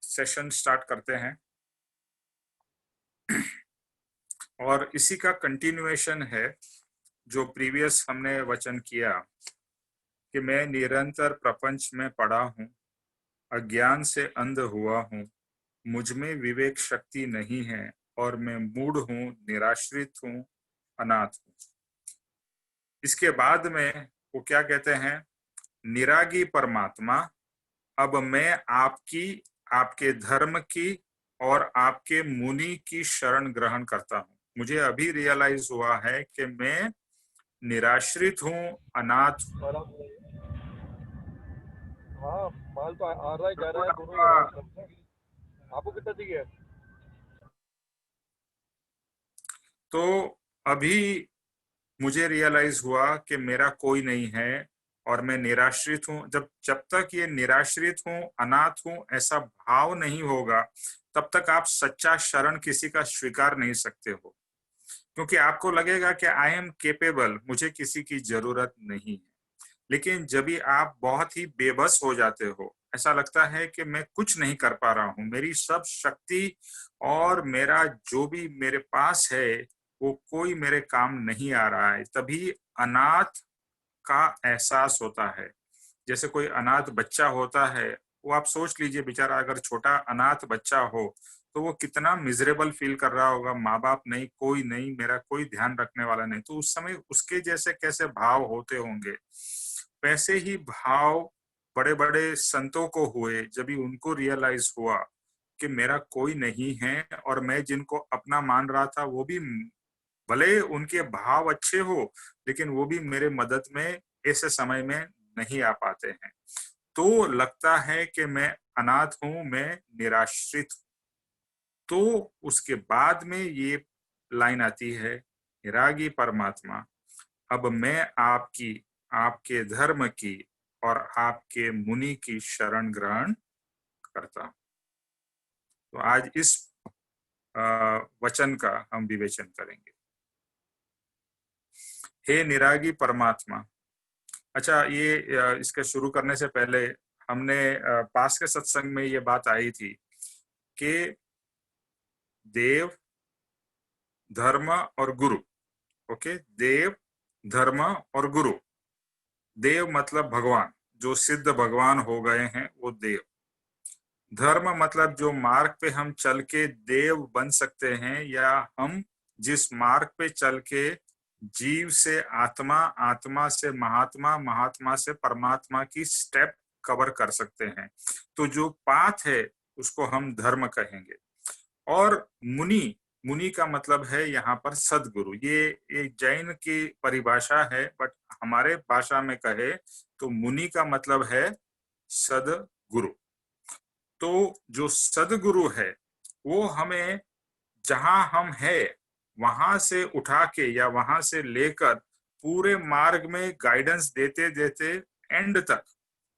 Session start करते हैं और इसी का कंटिन्यूएशन है जो प्रीवियस हमने वचन किया कि मैं निरंतर प्रपंच में पड़ा हूँ, अज्ञान से अंध हुआ हूँ, मुझ में विवेक शक्ति नहीं है और मैं मूढ़ हूँ, निराश्रित हूँ, अनाथ हूँ। इसके बाद में वो क्या कहते हैं, निरागी परमात्मा, अब मैं आपकी, आपके धर्म की और आपके मुनि की शरण ग्रहण करता हूँ। मुझे अभी रियलाइज हुआ है कि मैं निराश्रित हूँ, अनाथ हूँ। और आप हाँ, माल तो आ रहा है, जा रहा है, दोनों ही थोड़ा है। आपको कितना चाहिए? तो अभी मुझे रियलाइज हुआ कि मेरा कोई नहीं है और मैं निराश्रित हूँ। जब तक ये निराश्रित हूँ, अनाथ हूँ ऐसा भाव नहीं होगा, तब तक आप सच्चा शरण किसी का स्वीकार नहीं सकते हो, क्योंकि आपको लगेगा कि आई एम केपेबल, मुझे किसी की जरूरत नहीं है। लेकिन जब भी आप बहुत ही बेबस हो जाते हो, ऐसा लगता है कि मैं कुछ नहीं कर पा रहा हूँ, मेरी सब शक्ति और मेरा जो भी मेरे पास है वो कोई मेरे काम नहीं आ रहा है, तभी अनाथ का एहसास होता है। जैसे कोई अनाथ बच्चा होता है, वो आप सोच लीजिए बेचारा, अगर छोटा अनाथ बच्चा हो तो वो कितना मिजरेबल फील कर रहा होगा, माँ बाप नहीं, कोई नहीं, मेरा कोई ध्यान रखने वाला नहीं। तो उस समय उसके जैसे कैसे भाव होते होंगे, वैसे ही भाव बड़े बड़े संतों को हुए जब भी उनको रियलाइज हुआ कि मेरा कोई नहीं है और मैं जिनको अपना मान रहा था वो भी, भले उनके भाव अच्छे हो, लेकिन वो भी मेरे मदद में ऐसे समय में नहीं आ पाते हैं। तो लगता है कि मैं अनाथ हूं, मैं निराश्रित हूं। तो उसके बाद में ये लाइन आती है, निरागी परमात्मा, अब मैं आपकी, आपके धर्म की और आपके मुनि की शरण ग्रहण करता हूं। तो आज इस वचन का हम विवेचन करेंगे। हे निरागी परमात्मा। अच्छा, ये इसके शुरू करने से पहले हमने पास के सत्संग में ये बात आई थी कि देव, धर्म और गुरु। ओके, देव, धर्म और गुरु। देव मतलब भगवान, जो सिद्ध भगवान हो गए हैं वो देव। धर्म मतलब जो मार्ग पे हम चल के देव बन सकते हैं, या हम जिस मार्ग पे चल के जीव से आत्मा, आत्मा से महात्मा, महात्मा से परमात्मा की स्टेप कवर कर सकते हैं। तो जो पाथ है उसको हम धर्म कहेंगे। और मुनि, मुनि का मतलब है यहाँ पर सदगुरु। ये एक जैन की परिभाषा है, बट हमारे भाषा में कहे तो मुनि का मतलब है सदगुरु। तो जो सदगुरु है वो हमें जहां हम है वहां से उठा के या वहां से लेकर पूरे मार्ग में गाइडेंस देते देते एंड तक।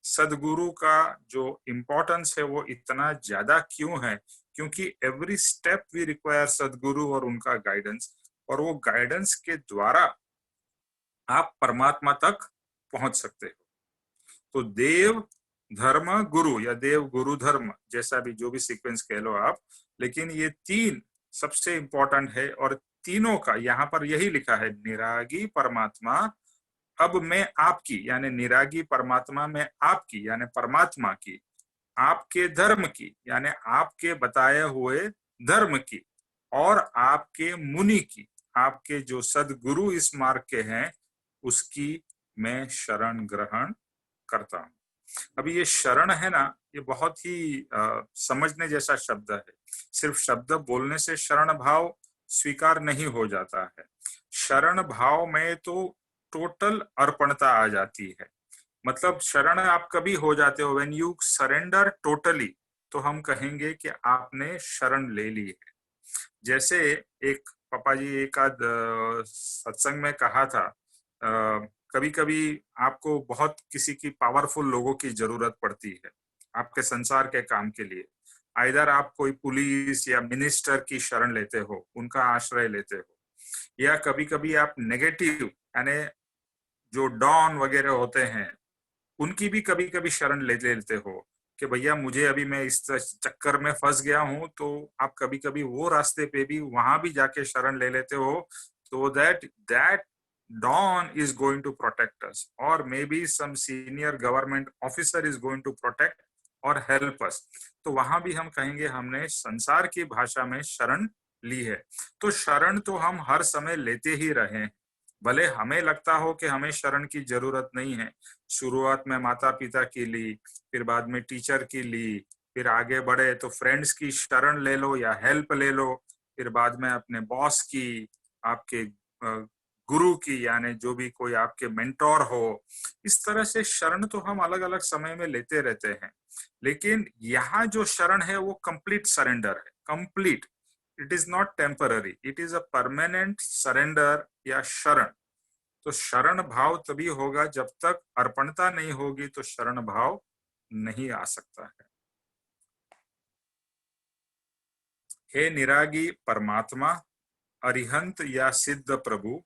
सदगुरु का जो इम्पोर्टेंस है वो इतना ज्यादा क्यों है, क्योंकि एवरी स्टेप वी रिक्वायर सदगुरु और उनका गाइडेंस, और वो गाइडेंस के द्वारा आप परमात्मा तक पहुंच सकते हो। तो देव, धर्म, गुरु या देव गुरु धर्म, जैसा भी जो भी सीक्वेंस कह लो आप, लेकिन ये तीन सबसे इंपॉर्टेंट है। और तीनों का यहाँ पर यही लिखा है, निरागी परमात्मा, अब मैं आपकी, यानी निरागी परमात्मा में आपकी यानी परमात्मा की, आपके धर्म की यानी आपके बताए हुए धर्म की, और आपके मुनि की, आपके जो सदगुरु इस मार्ग के हैं उसकी मैं शरण ग्रहण करता हूं। अभी ये शरण है ना, ये बहुत ही समझने जैसा शब्द है। सिर्फ शब्द बोलने से शरण भाव स्वीकार नहीं हो जाता है। शरण भाव में तो टोटल अर्पणता आ जाती है। मतलब शरण आप कभी हो जाते हो, व्हेन यू सरेंडर टोटली, तो हम कहेंगे कि आपने शरण ले ली है। जैसे एक पापा जी एक आध सत्संग में कहा था, कभी कभी आपको बहुत किसी की पावरफुल लोगों की जरूरत पड़ती है आपके संसार के काम के लिए। आइदर आप कोई पुलिस या मिनिस्टर की शरण लेते हो, उनका आश्रय लेते हो, या कभी कभी आप नेगेटिव यानी जो डॉन वगैरह होते हैं उनकी भी कभी कभी शरण ले लेते हो। कि भैया मुझे अभी मैं इस चक्कर में फंस गया हूं, तो आप कभी कभी वो रास्ते पे भी वहां भी जाके शरण ले लेते हो, so that dawn is going to protect us, or maybe some senior government officer is going to protect or help us. तो वहां भी हम कहेंगे हमने संसार की भाषा में शरण ली है। तो शरण तो हम हर समय लेते ही रहे हैं, भले हमें लगता हो कि हमें शरण की जरूरत नहीं है। शुरुआत में माता पिता की ली, फिर बाद में टीचर की ली, फिर आगे बढ़े तो फ्रेंड्स की शरण ले लो या हेल्प ले लो, फिर बाद में अपने बॉस की, आपके गुरु की, यानी जो भी कोई आपके मेंटोर हो। इस तरह से शरण तो हम अलग अलग समय में लेते रहते हैं, लेकिन यहाँ जो शरण है वो कंप्लीट सरेंडर है, complete. It is not temporary, it is a permanent surrender या शरण। तो शरण भाव तभी होगा जब तक अर्पणता नहीं होगी, तो शरण भाव नहीं आ सकता है। हे निरागी परमात्मा, अरिहंत या सिद्ध प्रभु,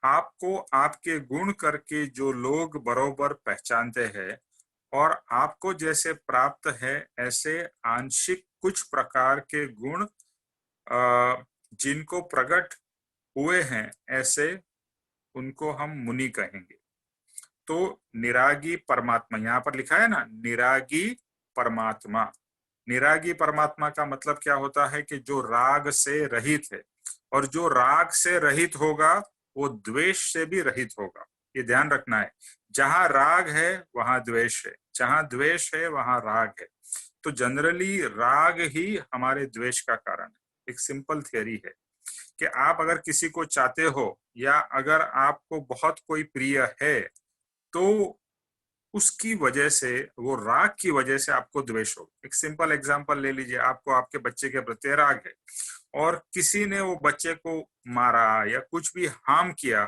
आपको आपके गुण करके जो लोग बरोबर पहचानते हैं और आपको जैसे प्राप्त है ऐसे आंशिक कुछ प्रकार के गुण जिनको प्रकट हुए हैं, ऐसे उनको हम मुनि कहेंगे। तो निरागी परमात्मा, यहाँ पर लिखा है ना, निरागी परमात्मा। निरागी परमात्मा का मतलब क्या होता है कि जो राग से रहित है, और जो राग से रहित होगा वो द्वेष से भी रहित होगा। ये ध्यान रखना है, जहां राग है वहां द्वेष है, जहां द्वेष है वहां राग है। तो जनरली राग ही हमारे द्वेष का कारण है। एक सिंपल थियरी है कि आप अगर किसी को चाहते हो या अगर आपको बहुत कोई प्रिय है, तो उसकी वजह से, वो राग की वजह से आपको द्वेष हो। एक सिंपल एग्जांपल ले लीजिए, आपको आपके बच्चे के प्रति राग है और किसी ने वो बच्चे को मारा या कुछ भी हार्म किया,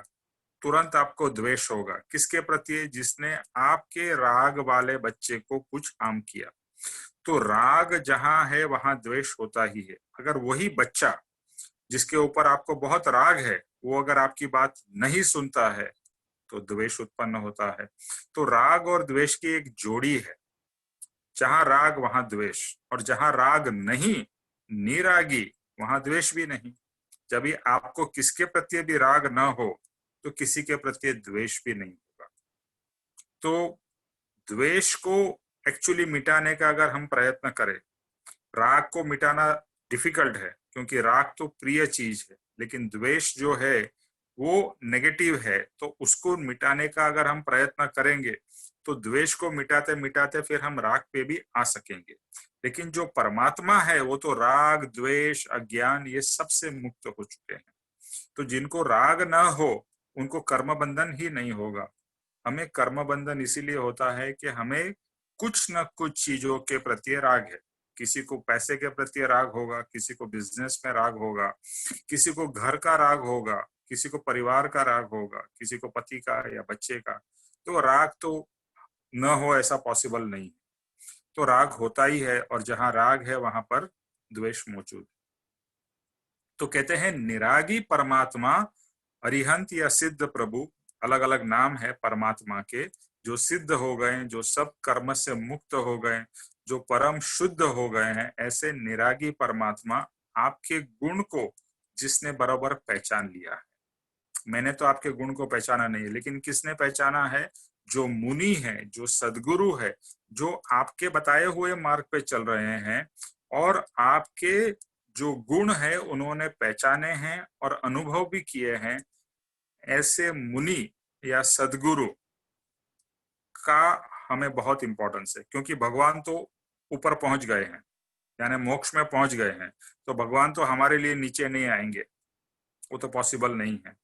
तुरंत आपको द्वेष होगा। किसके प्रति? जिसने आपके राग वाले बच्चे को कुछ हार्म किया। तो राग जहां है वहां द्वेष होता ही है। अगर वही बच्चा जिसके ऊपर आपको बहुत राग है, वो अगर आपकी बात नहीं सुनता है, तो द्वेष उत्पन्न होता है। तो राग और द्वेष की एक जोड़ी है, जहां राग वहां द्वेष, और जहां राग नहीं, निरागी, वहां द्वेष भी नहीं। जब भी आपको किसके प्रति भी राग न हो, तो किसी के प्रति द्वेष भी नहीं होगा। तो द्वेष को एक्चुअली मिटाने का अगर हम प्रयत्न करें, राग को मिटाना डिफिकल्ट है क्योंकि राग तो प्रिय चीज है, लेकिन द्वेष जो है वो नेगेटिव है। तो उसको मिटाने का अगर हम प्रयत्न करेंगे, तो द्वेष को मिटाते मिटाते फिर हम राग पे भी आ सकेंगे। लेकिन जो परमात्मा है वो तो राग, द्वेष, अज्ञान, ये सबसे मुक्त हो चुके हैं। तो जिनको राग ना हो उनको कर्म बंधन ही नहीं होगा। हमें कर्म बंधन इसीलिए होता है कि हमें कुछ न कुछ चीजों के प्रति राग है। किसी को पैसे के प्रति राग होगा, किसी को बिजनेस में राग होगा, किसी को घर का राग होगा, किसी को परिवार का राग होगा, किसी को पति का या बच्चे का। तो राग तो न हो ऐसा पॉसिबल नहीं। तो राग होता ही है, और जहां राग है वहां पर द्वेष मौजूद। तो कहते हैं निरागी परमात्मा, अरिहंत या सिद्ध प्रभु, अलग अलग नाम है परमात्मा के, जो सिद्ध हो गए, जो सब कर्म से मुक्त हो गए, जो परम शुद्ध हो गए हैं, ऐसे निरागी परमात्मा आपके गुण को जिसने बराबर पहचान लिया है। मैंने तो आपके गुण को पहचाना नहीं है, लेकिन किसने पहचाना है? जो मुनि है, जो सदगुरु है, जो आपके बताए हुए मार्ग पे चल रहे हैं और आपके जो गुण है उन्होंने पहचाने हैं और अनुभव भी किए हैं, ऐसे मुनि या सदगुरु का हमें बहुत इंपॉर्टेंस है। क्योंकि भगवान तो ऊपर पहुंच गए हैं, यानी मोक्ष में पहुंच गए हैं, तो भगवान तो हमारे लिए नीचे नहीं आएंगे, वो तो पॉसिबल नहीं है।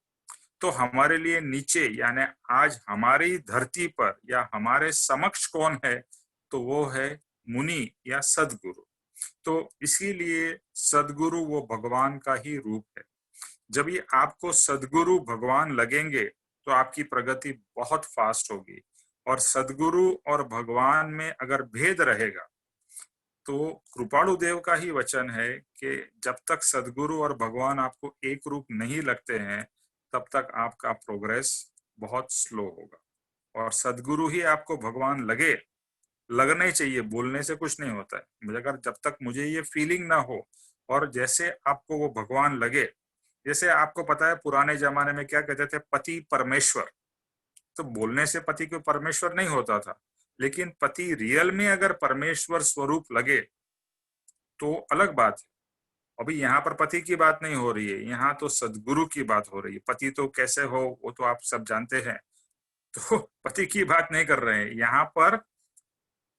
तो हमारे लिए नीचे, यानी आज हमारी धरती पर या हमारे समक्ष कौन है? तो वो है मुनि या सदगुरु। तो इसीलिए सदगुरु वो भगवान का ही रूप है। जब ये आपको सदगुरु भगवान लगेंगे तो आपकी प्रगति बहुत फास्ट होगी। और सदगुरु और भगवान में अगर भेद रहेगा, तो कृपाणु देव का ही वचन है कि जब तक सदगुरु और भगवान आपको एक रूप नहीं लगते हैं, तब तक आपका प्रोग्रेस बहुत स्लो होगा। और सदगुरु ही आपको भगवान लगे, लगना ही चाहिए, बोलने से कुछ नहीं होता है। मुझे अगर जब तक मुझे ये फीलिंग ना हो और जैसे आपको वो भगवान लगे, जैसे आपको पता है पुराने जमाने में क्या कहते थे, पति परमेश्वर। तो बोलने से पति को परमेश्वर नहीं होता था, लेकिन पति रियल में अगर परमेश्वर स्वरूप लगे तो अलग बात है। अभी यहाँ पर पति की बात नहीं हो रही है, यहाँ तो सदगुरु की बात हो रही है। पति तो कैसे हो वो तो आप सब जानते हैं, तो पति की बात नहीं कर रहे हैं यहाँ पर।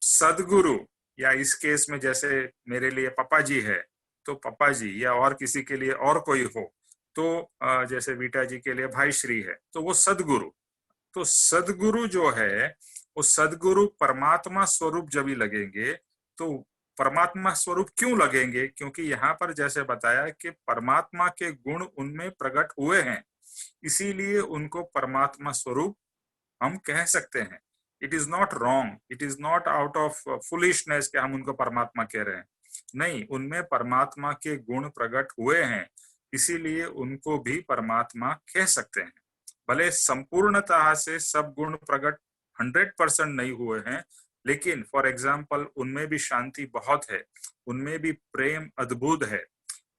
सदगुरु, या इस केस में जैसे मेरे लिए पापा जी है तो पापा जी, या और किसी के लिए और कोई हो तो जैसे वीटा जी के लिए भाई श्री है, तो वो सदगुरु। तो सदगुरु जो है वो सदगुरु परमात्मा स्वरूप जब भी लगेंगे तो परमात्मा स्वरूप क्यों लगेंगे, क्योंकि यहाँ पर जैसे बताया कि परमात्मा के गुण उनमें प्रकट हुए हैं, इसीलिए उनको परमात्मा स्वरूप हम कह सकते हैं। It is not wrong, it is not out of foolishness कि हम उनको परमात्मा कह रहे हैं। नहीं, उनमें परमात्मा के गुण प्रकट हुए हैं, इसीलिए उनको भी परमात्मा कह सकते हैं। भले संपूर्णतः से सब गुण प्रकट 100% नहीं हुए हैं, लेकिन फॉर एग्जाम्पल उनमें भी शांति बहुत है, उनमें भी प्रेम अद्भुत है,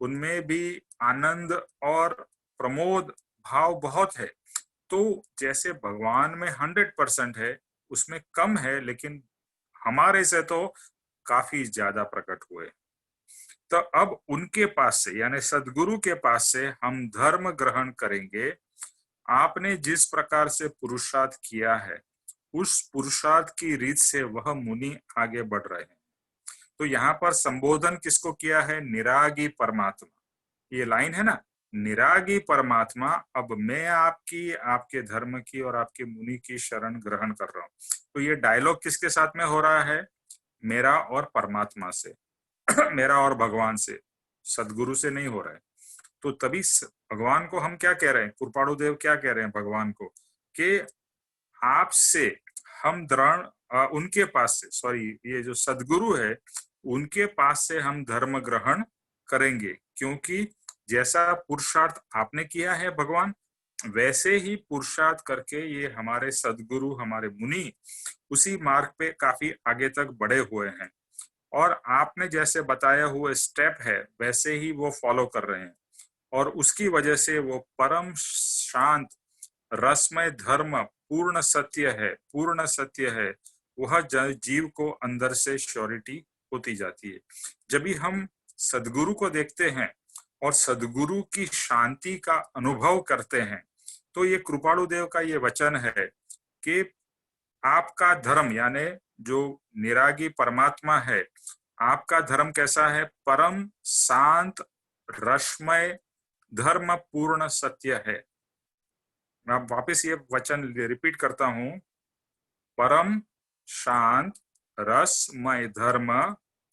उनमें भी आनंद और प्रमोद भाव बहुत है। तो जैसे भगवान में 100% है, उसमें कम है, लेकिन हमारे से तो काफी ज्यादा प्रकट हुए। तो अब उनके पास से यानी सदगुरु के पास से हम धर्म ग्रहण करेंगे। आपने जिस प्रकार से पुरुषार्थ किया है, उस पुरुषार्थ की रीत से वह मुनि आगे बढ़ रहे हैं। तो यहाँ पर संबोधन किसको किया है, निरागी परमात्मा। ये लाइन है ना, निरागी परमात्मा, अब मैं आपकी, आपके धर्म की और आपके मुनि की शरण ग्रहण कर रहा हूं। तो ये डायलॉग किसके साथ में हो रहा है, मेरा और परमात्मा से मेरा और भगवान से, सदगुरु से नहीं हो रहा है। तो तभी भगवान को हम क्या कह रहे हैं, कृपाणु देव क्या कह रहे हैं भगवान को, कि आपसे हम दृढ़, उनके पास से, सॉरी, ये जो सदगुरु है उनके पास से हम धर्म ग्रहण करेंगे, क्योंकि जैसा पुरुषार्थ आपने किया है भगवान, वैसे ही पुरुषार्थ करके ये हमारे सदगुरु, हमारे मुनि उसी मार्ग पे काफी आगे तक बढ़े हुए हैं। और आपने जैसे बताया हुआ स्टेप है वैसे ही वो फॉलो कर रहे हैं, और उसकी वजह से वो परम शांत रसमय धर्म पूर्ण सत्य है, पूर्ण सत्य है, वह जीव को अंदर से श्योरिटी होती जाती है। जब भी हम सदगुरु को देखते हैं और सदगुरु की शांति का अनुभव करते हैं, तो ये कृपाणु देव का ये वचन है कि आपका धर्म यानी जो निरागी परमात्मा है, आपका धर्म कैसा है, परम शांत रसमय धर्म पूर्ण सत्य है। मैं वापस ये वचन रिपीट करता हूं, परम शांत रसमय धर्म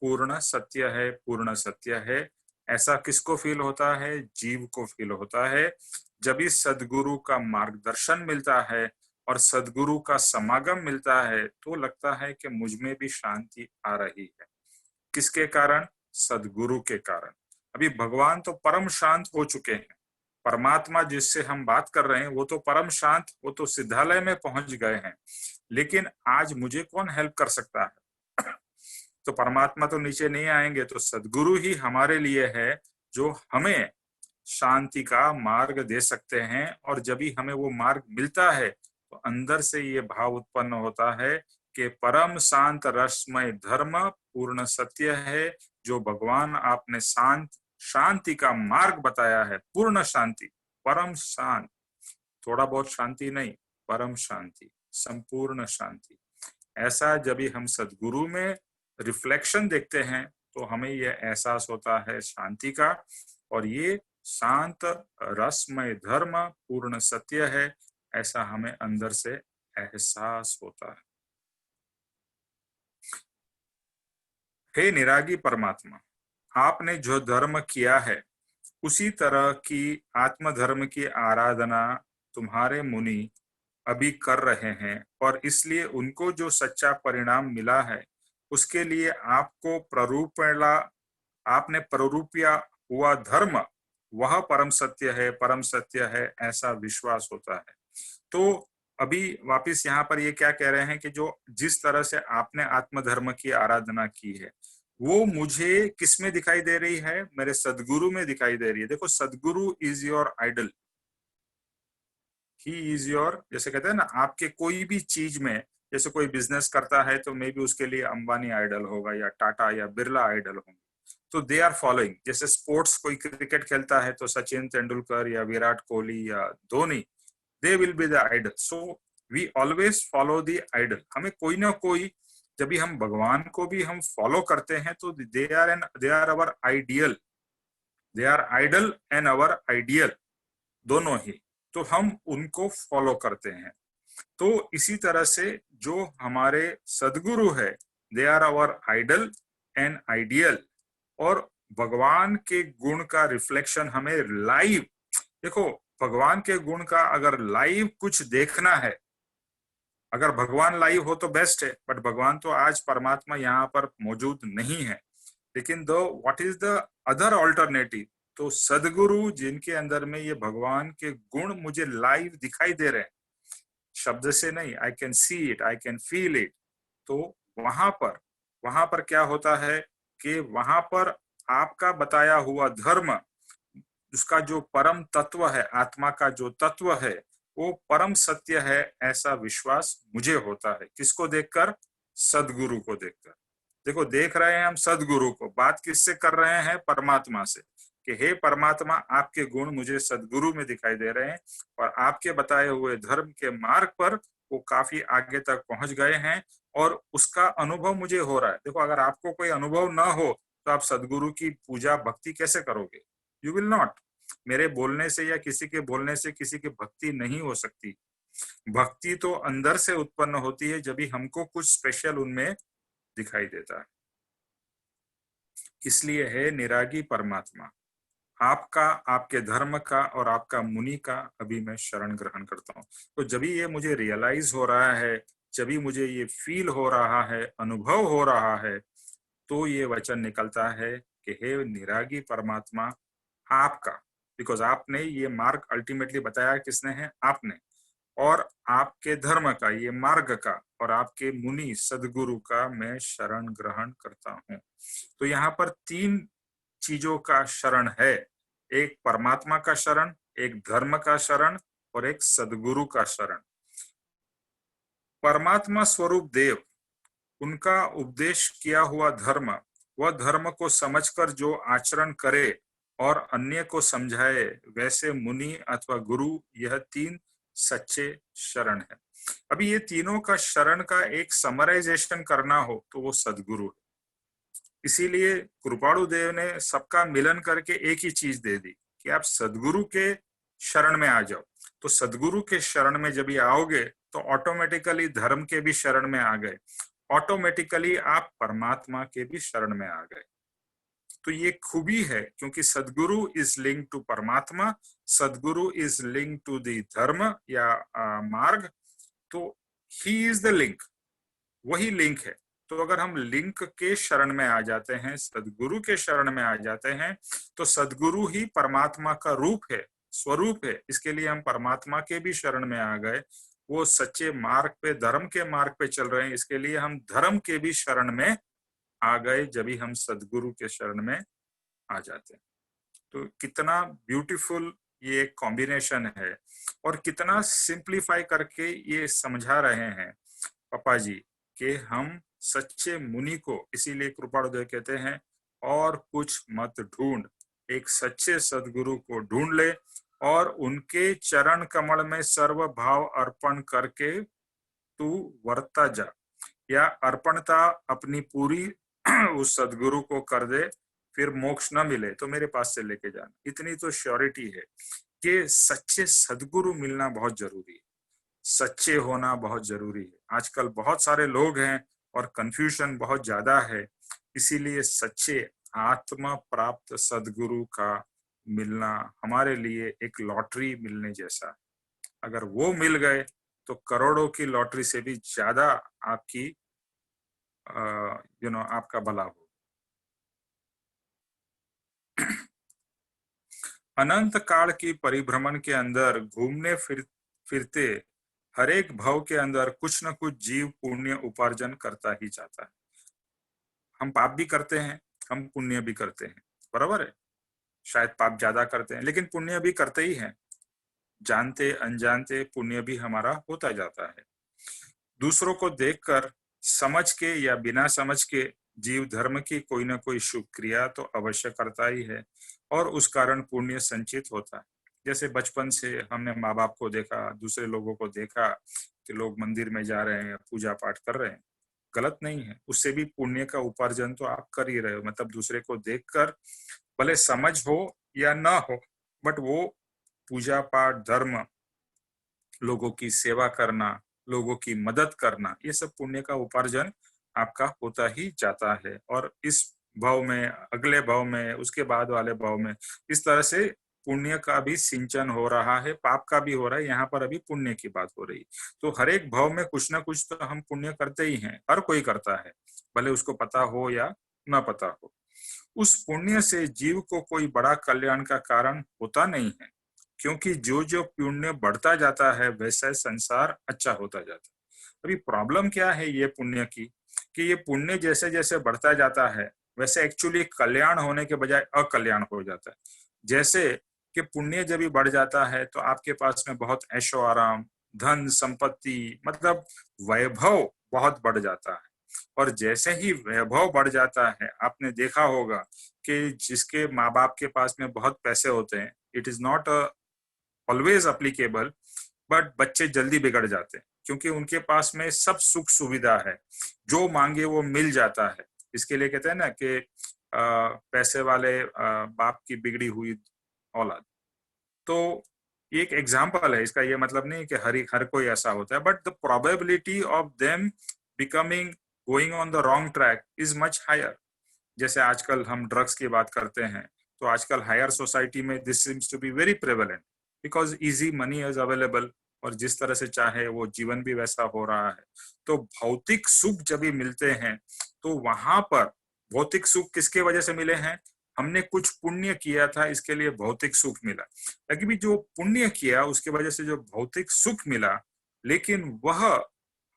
पूर्ण सत्य है, पूर्ण सत्य है। ऐसा किसको फील होता है, जीव को फील होता है। जब इस सदगुरु का मार्गदर्शन मिलता है और सदगुरु का समागम मिलता है तो लगता है कि मुझ में भी शांति आ रही है। किसके कारण, सदगुरु के कारण। अभी भगवान तो परम शांत हो चुके हैं, परमात्मा जिससे हम बात कर रहे हैं वो तो परम शांत, वो तो सिद्धालय में पहुंच गए हैं, लेकिन आज मुझे कौन हेल्प कर सकता है तो परमात्मा तो नीचे नहीं आएंगे, तो सदगुरु ही हमारे लिए है जो हमें शांति का मार्ग दे सकते हैं। और जब भी हमें वो मार्ग मिलता है तो अंदर से ये भाव उत्पन्न होता है कि परम शांत रसमय धर्म पूर्ण सत्य है, जो भगवान आपने शांति का मार्ग बताया है, पूर्ण शांति, परम शांत, थोड़ा बहुत शांति नहीं, परम शांति, संपूर्ण शांति। ऐसा जब भी हम सदगुरु में रिफ्लेक्शन देखते हैं तो हमें यह एहसास होता है शांति का, और ये शांत रसमय धर्म पूर्ण सत्य है, ऐसा हमें अंदर से एहसास होता है। हे निरागी परमात्मा, आपने जो धर्म किया है उसी तरह की आत्म धर्म की आराधना तुम्हारे मुनि अभी कर रहे हैं, और इसलिए उनको जो सच्चा परिणाम मिला है उसके लिए आपको आपने प्ररूपिया हुआ धर्म वह परम सत्य है, परम सत्य है, ऐसा विश्वास होता है। तो अभी वापिस यहाँ पर ये क्या कह रहे हैं कि जो जिस तरह से आपने आत्मधर्म की आराधना की है वो मुझे किस में दिखाई दे रही है, मेरे सदगुरु में दिखाई दे रही है। देखो, sadguru is your idol, he is your, जैसे कहते हैं ना, आपके कोई भी चीज में, जैसे कोई बिजनेस करता है तो मे बी उसके लिए अंबानी आइडल होगा या टाटा या बिरला आइडल होंगे, तो दे आर फॉलोइंग। जैसे स्पोर्ट्स, कोई क्रिकेट खेलता है तो सचिन तेंदुलकर या विराट कोहली या Dhoni, they will be the idol. So we always follow the idol. हमें कोई ना कोई, जब भी हम भगवान को भी हम फॉलो करते हैं तो they are our ideal, they are idol and our ideal, दोनों ही। तो हम उनको फॉलो करते हैं। तो इसी तरह से जो हमारे सदगुरु है, they are our idol and ideal, और भगवान के गुण का रिफ्लेक्शन हमें लाइव, देखो भगवान के गुण का अगर लाइव कुछ देखना है, अगर भगवान लाइव हो तो बेस्ट है, बट भगवान तो आज परमात्मा यहाँ पर मौजूद नहीं है। लेकिन दो, what is the other alternative? तो सदगुरु जिनके अंदर में ये भगवान के गुण मुझे लाइव दिखाई दे रहे हैं, शब्द से नहीं, I can see it, I can feel it. तो वहां पर क्या होता है कि वहां पर आपका बताया हुआ धर्म, उसका जो परम तत्व है, आत्मा का जो तत्व है, वो परम सत्य है, ऐसा विश्वास मुझे होता है। किसको देखकर? सदगुरु को देखकर। देखो, देख रहे हैं हम सदगुरु को, बात किससे कर रहे हैं? परमात्मा से, कि हे परमात्मा, आपके गुण मुझे सदगुरु में दिखाई दे रहे हैं और आपके बताए हुए धर्म के मार्ग पर वो काफी आगे तक पहुंच गए हैं और उसका अनुभव मुझे हो रहा है। देखो, अगर आपको कोई अनुभव ना हो तो आप सदगुरु की पूजा भक्ति कैसे करोगे? You will not. मेरे बोलने से या किसी के बोलने से किसी की भक्ति नहीं हो सकती। भक्ति तो अंदर से उत्पन्न होती है, जब भी हमको कुछ स्पेशल उनमें दिखाई देता है। इसलिए है निरागी परमात्मा, आपका, आपके धर्म का और आपका मुनि का अभी मैं शरण ग्रहण करता हूँ। तो जब भी ये मुझे रियलाइज हो रहा है, जब भी मुझे ये फील हो रहा है, अनुभव हो रहा है, तो ये वचन निकलता है कि हे निरागी परमात्मा, आपका, बिकॉज आपने ये मार्ग अल्टीमेटली बताया किसने है? आपने। और आपके धर्म का, ये मार्ग का, और आपके मुनि सदगुरु का मैं शरण ग्रहण करता हूँ। तो यहाँ पर तीन चीजों का शरण है, एक परमात्मा का शरण, एक धर्म का शरण और एक सदगुरु का शरण। परमात्मा स्वरूप देव, उनका उपदेश किया हुआ धर्म, वह धर्म को समझकर जो आचरण करे और अन्य को समझाए, वैसे मुनि अथवा गुरु, यह तीन सच्चे शरण है। अभी ये तीनों का शरण का एक समराइजेशन करना हो तो वो सदगुरु है। इसीलिए कृपाणु देव ने सबका मिलन करके एक ही चीज दे दी कि आप सदगुरु के शरण में आ जाओ। तो सदगुरु के शरण में जब ये आओगे तो ऑटोमेटिकली धर्म के भी शरण में आ गए, ऑटोमेटिकली आप परमात्मा के भी शरण में आ गए। तो ये खूबी है, क्योंकि सदगुरु इज लिंक टू परमात्मा, सदगुरु इज लिंक टू द धर्म या मार्ग। तो ही इज द लिंक, वही लिंक है। तो अगर हम लिंक के शरण में आ जाते हैं, सदगुरु के शरण में आ जाते हैं, तो सदगुरु ही परमात्मा का रूप है, स्वरूप है। इसके लिए हम परमात्मा के भी शरण में आ गए। वो सच्चे मार्ग पे, धर्म के मार्ग पे चल रहे हैं, इसके लिए हम धर्म के भी शरण में आ गए, जब भी हम सदगुरु के शरण में आ जाते हैं। तो कितना ब्यूटीफुल ये एक कॉम्बिनेशन है, और कितना सिंप्लीफाई करके ये समझा रहे हैं पापा जी कि हम सच्चे मुनि को, इसीलिए कृपाणुदेव कहते हैं और कुछ मत ढूंढ, एक सच्चे सदगुरु को ढूंढ ले और उनके चरण कमल में सर्व भाव अर्पण करके तू वर्ता जा, या अर्पणता अपनी पूरी उस सदगुरु को कर दे, फिर मोक्ष न मिले तो मेरे पास से लेके जाना। इतनी तो श्योरिटी है कि सच्चे सदगुरु मिलना बहुत जरूरी है, सच्चे होना बहुत जरूरी है। आजकल बहुत सारे लोग हैं और कंफ्यूजन बहुत ज्यादा है, इसीलिए सच्चे आत्मा प्राप्त सदगुरु का मिलना हमारे लिए एक लॉटरी मिलने जैसा है। अगर वो मिल गए तो करोड़ों की लॉटरी से भी ज्यादा आपकी आपका भला हो। अनंत काल की परिभ्रमण के अंदर घूमने फिरते हर एक भाव के अंदर कुछ न कुछ जीव पुण्य उपार्जन करता ही जाता है। हम पाप भी करते हैं, हम पुण्य भी करते हैं, बराबर है। शायद पाप ज्यादा करते हैं लेकिन पुण्य भी करते ही हैं। जानते अनजानते पुण्य भी हमारा होता जाता है। दूसरों को देखकर समझ के या बिना समझ के जीव धर्म की कोई ना कोई शुभ क्रिया तो अवश्य करता ही है और उस कारण पुण्य संचित होता है। जैसे बचपन से हमने माँ बाप को देखा, दूसरे लोगों को देखा कि लोग मंदिर में जा रहे हैं, पूजा पाठ कर रहे हैं, गलत नहीं है, उससे भी पुण्य का उपार्जन तो आप कर ही रहे हो। मतलब दूसरे को देखकर भले समझ हो या ना हो, बट वो पूजा पाठ, धर्म, लोगों की सेवा करना, लोगों की मदद करना, ये सब पुण्य का उपार्जन आपका होता ही जाता है। और इस भाव में, अगले भाव में, उसके बाद वाले भाव में, इस तरह से पुण्य का भी सिंचन हो रहा है, पाप का भी हो रहा है। यहाँ पर अभी पुण्य की बात हो रही। तो हर एक भाव में कुछ ना कुछ तो हम पुण्य करते ही हैं, हर कोई करता है, भले उसको पता हो या ना पता हो। उस पुण्य से जीव को कोई बड़ा कल्याण का कारण होता नहीं है, क्योंकि जो जो पुण्य बढ़ता जाता है वैसा संसार अच्छा होता जाता है। अभी प्रॉब्लम क्या है ये पुण्य की, कि ये पुण्य जैसे जैसे बढ़ता जाता है वैसे एक्चुअली कल्याण होने के बजाय अकल्याण हो जाता है। जैसे कि पुण्य जब भी बढ़ जाता है तो आपके पास में बहुत ऐशो आराम, धन संपत्ति, मतलब वैभव बहुत बढ़ जाता है। और जैसे ही वैभव बढ़ जाता है, आपने देखा होगा कि जिसके माँ बाप के पास में बहुत पैसे होते हैं, it is not always applicable, but बच्चे जल्दी बिगड़ जाते हैं क्योंकि उनके पास में सब सुख सुविधा है, जो मांगे वो मिल जाता है। इसके लिए कहते हैं ना कि पैसे वाले बाप की बिगड़ी हुई औलाद। तो एक एग्जाम्पल है इसका, ये मतलब नहीं कि हर कोई ऐसा होता है, but the probability of them becoming going on the wrong track is much higher. जैसे आजकल हम ड्रग्स की बात करते हैं, तो आजकल हायर सोसाइटी में this seems to be very prevalent because easy money is available, और जिस तरह से चाहे वो जीवन भी वैसा हो रहा है। तो भौतिक सुख जब भी मिलते हैं तो वहां पर भौतिक सुख किसके वजह से मिले हैं? हमने कुछ पुण्य किया था, इसके लिए भौतिक सुख मिला। लेकिन भी जो पुण्य किया उसके वजह से जो भौतिक सुख मिला, लेकिन वह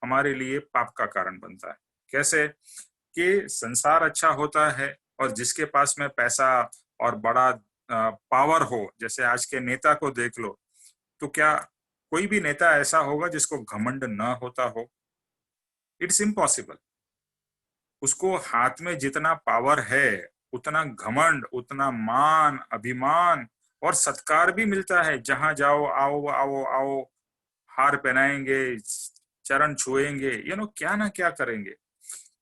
हमारे लिए पाप का कारण बनता है। कैसे? कि संसार अच्छा होता है और जिसके पास में पैसा और बड़ा पावर हो, जैसे आज के नेता को देख लो, तो क्या कोई भी नेता ऐसा होगा जिसको घमंड ना होता हो? It's impossible. उसको हाथ में जितना पावर है उतना घमंड, उतना मान, अभिमान और सत्कार भी मिलता है। जहां जाओ, आओ आओ आओ, हार पहनाएंगे, चरण छुएंगे, क्या ना क्या करेंगे।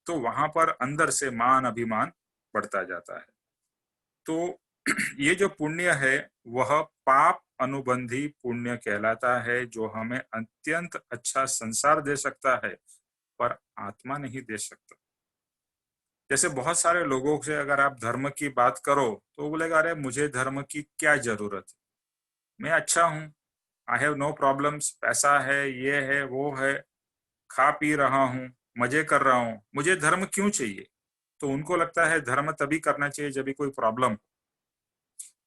तो वहां पर अंदर से मान अभिमान बढ़ता जाता है। तो ये जो पुण्य है वह पाप अनुबंधी पुण्य कहलाता है, जो हमें अत्यंत अच्छा संसार दे सकता है पर आत्मा नहीं दे सकता। जैसे बहुत सारे लोगों से अगर आप धर्म की बात करो तो वो बोलेगा, अरे मुझे धर्म की क्या जरूरत है, मैं अच्छा हूँ, आई हैव नो प्रॉब्लम्स, पैसा है, ये है वो है, खा पी रहा हूँ, मजे कर रहा हूँ, मुझे धर्म क्यों चाहिए? तो उनको लगता है धर्म तभी करना चाहिए जब भी कोई प्रॉब्लम।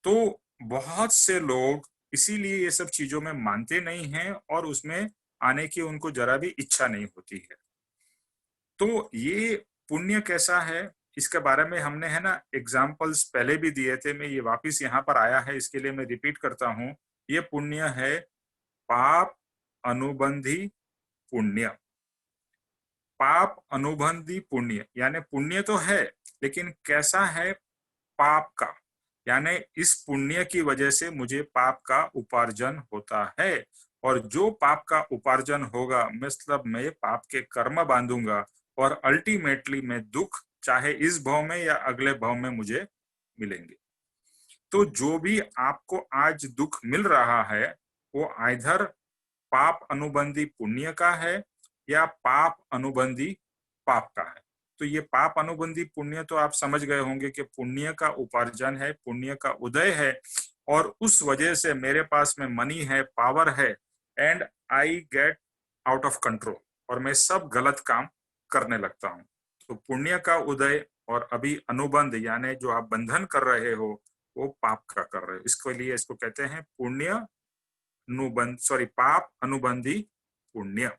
तो बहुत से लोग इसीलिए ये सब चीजों में मानते नहीं हैं और उसमें आने की उनको जरा भी इच्छा नहीं होती है। तो ये पुण्य कैसा है, इसके बारे में हमने, है ना, एग्जाम्पल्स पहले भी दिए थे। मैं ये वापिस यहाँ पर आया है, इसके लिए मैं रिपीट करता हूँ। ये पुण्य है पाप अनुबंधी पुण्य। पाप अनुबंधी पुण्य यानी पुण्य तो है, लेकिन कैसा है? पाप का, यानी इस पुण्य की वजह से मुझे पाप का उपार्जन होता है, और जो पाप का उपार्जन होगा मतलब मैं पाप के कर्म बांधूंगा और अल्टीमेटली मैं दुख चाहे इस भाव में या अगले भाव में मुझे मिलेंगे। तो जो भी आपको आज दुख मिल रहा है वो आइधर पाप अनुबंधी पुण्य का है या पाप अनुबंधी पाप का है। तो ये पाप अनुबंधी पुण्य तो आप समझ गए होंगे कि पुण्य का उपार्जन है, पुण्य का उदय है, और उस वजह से मेरे पास में मनी है, पावर है, and I get out of control और मैं सब गलत काम करने लगता हूँ। तो पुण्य का उदय और अभी अनुबंध यानी जो आप बंधन कर रहे हो वो पाप का कर रहे हो। इसके लिए इसको कहते हैं पुण्य अनुबंध, सॉरी, पाप अनुबंधी पुण्य।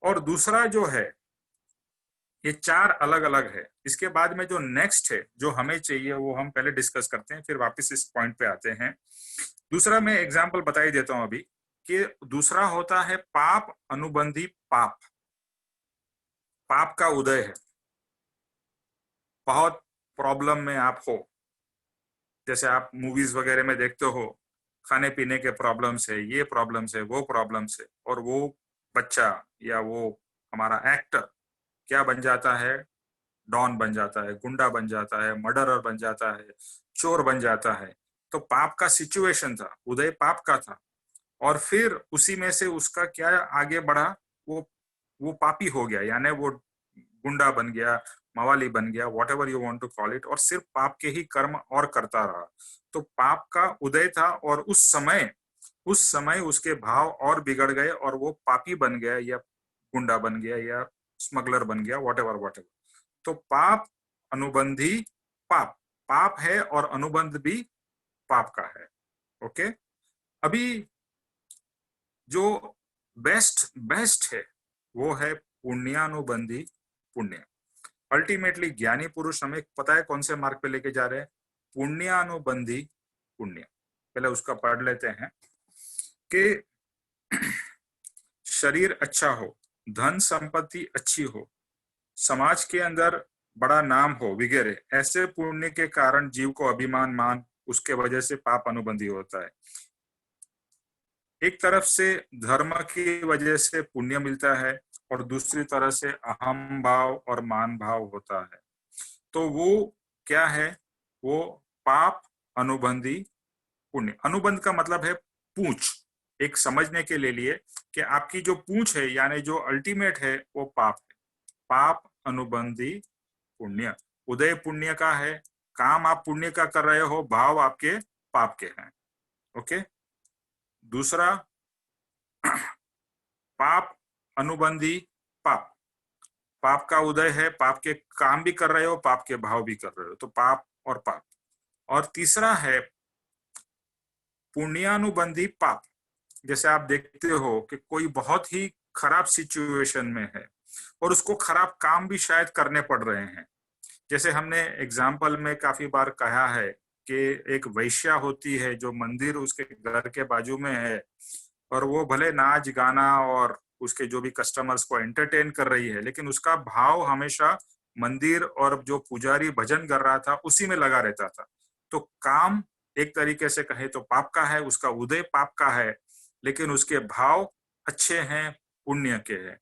और दूसरा जो है, ये चार अलग अलग है। इसके बाद में जो नेक्स्ट है जो हमें चाहिए वो हम पहले डिस्कस करते हैं, फिर वापस इस पॉइंट पे आते हैं। दूसरा मैं एग्जांपल बता ही देता हूं अभी, कि दूसरा होता है पाप अनुबंधी पाप। पाप का उदय है, बहुत प्रॉब्लम में आप हो, जैसे आप मूवीज वगैरह में देखते हो, खाने पीने के प्रॉब्लम्स है, ये प्रॉब्लम्स है, वो प्रॉब्लम्स है, और वो बच्चा या वो हमारा एक्टर क्या बन जाता है, डॉन बन जाता है, गुंडा बन जाता है, मर्डरर बन जाता है, चोर बन जाता है। तो पाप का सिचुएशन था, उदय पाप का था, और फिर उसी में से उसका क्या आगे बढ़ा, वो पापी हो गया, यानी वो गुंडा बन गया, मवाली बन गया, whatever you want to call it, और सिर्फ पाप के ही कर्म और करता रहा। तो पाप का उदय था, और उस समय उसके भाव और बिगड़ गए, और वो पापी बन गया, या गुंडा बन गया, या स्मगलर बन गया, वॉट एवर। तो पाप अनुबंधी पाप, पाप है और अनुबंध भी पाप का है। ओके, अभी जो बेस्ट बेस्ट है वो है पुण्यानुबंधी पुण्य। अल्टीमेटली ज्ञानी पुरुष हमें पता है कौन से मार्ग पे लेके जा रहे हैं, पुण्यानुबंधी पुण्य। पहले उसका पढ़ लेते हैं कि शरीर अच्छा हो, धन संपत्ति अच्छी हो, समाज के अंदर बड़ा नाम हो वगैरह, ऐसे पुण्य के कारण जीव को अभिमान मान, उसके वजह से पाप अनुबंधी होता है। एक तरफ से धर्म की वजह से पुण्य मिलता है, और दूसरी तरह से अहम भाव और मान भाव होता है। तो वो क्या है, वो पाप अनुबंधी पुण्य। अनुबंध का मतलब है पूंछ, एक समझने के लिए कि आपकी जो पूंछ है, यानी जो अल्टीमेट है, वो पाप है। पाप अनुबंधी पुण्य, उदय पुण्य का है, काम आप पुण्य का कर रहे हो, भाव आपके पाप के हैं। ओके, दूसरा पाप अनुबंधी पाप, पाप का उदय है, पाप के काम भी कर रहे हो, पाप के भाव भी कर रहे हो, तो पाप और पाप। और तीसरा है पुण्यानुबंधी पाप। जैसे आप देखते हो कि कोई बहुत ही खराब सिचुएशन में है, और उसको खराब काम भी शायद करने पड़ रहे हैं। जैसे हमने एग्जाम्पल में काफी बार कहा है कि एक वैश्या होती है जो मंदिर उसके घर के बाजू में है, और वो भले नाच गाना और उसके जो भी कस्टमर्स को एंटरटेन कर रही है, लेकिन उसका भाव हमेशा मंदिर और जो पुजारी भजन कर रहा था उसी में लगा रहता था। तो काम एक तरीके से कहे तो पाप का है, उसका उदय पाप का है, लेकिन उसके भाव अच्छे हैं, पुण्य के हैं।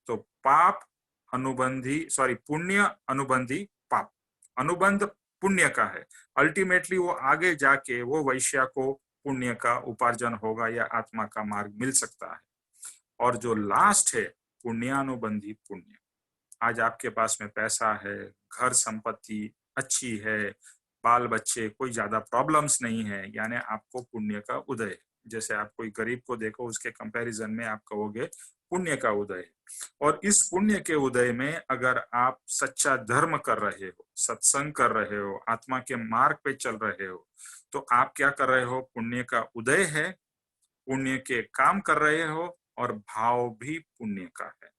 तो पाप अनुबंधी, सॉरी, पुण्य अनुबंधी पाप, अनुबंध पुण्य का है। अल्टीमेटली वो आगे जाके वो वैश्या को पुण्य का उपार्जन होगा, या आत्मा का मार्ग मिल सकता है। और जो लास्ट है पुण्यानुबंधी पुण्य, आज आपके पास में पैसा है, घर संपत्ति अच्छी है, बाल बच्चे, कोई ज्यादा प्रॉब्लम्स नहीं है, यानी आपको पुण्य का उदय है। जैसे आप कोई गरीब को देखो, उसके कंपैरिजन में आप कहोगे पुण्य का उदय है। और इस पुण्य के उदय में अगर आप सच्चा धर्म कर रहे हो, सत्संग कर रहे हो, आत्मा के मार्ग पे चल रहे हो, तो आप क्या कर रहे हो, पुण्य का उदय है, पुण्य के काम कर रहे हो, और भाव भी पुण्य का है।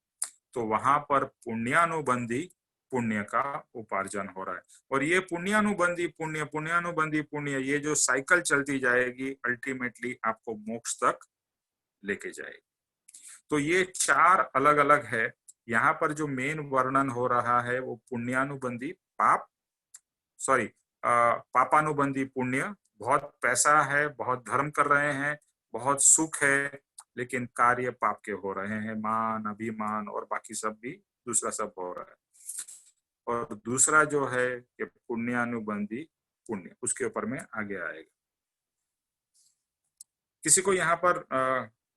तो वहां पर पुण्यानुबंधी पुण्य का उपार्जन हो रहा है। और ये पुण्यानुबंधी पुण्य, पुण्यानुबंधी पुण्य, ये जो साइकिल चलती जाएगी, अल्टीमेटली आपको मोक्ष तक लेके जाएगी। तो ये चार अलग अलग है। यहाँ पर जो मेन वर्णन हो रहा है वो पुण्यानुबंधी पाप, सॉरी, पापानुबंधी पुण्य। बहुत पैसा है, बहुत धर्म कर रहे हैं, बहुत सुख है, लेकिन कार्य पाप के हो रहे हैं, मान अभिमान और बाकी सब भी दूसरा सब हो रहा है। और दूसरा जो है कि पुण्यानुबंधी पुण्य, उसके ऊपर में आगे आएगा। किसी को यहाँ पर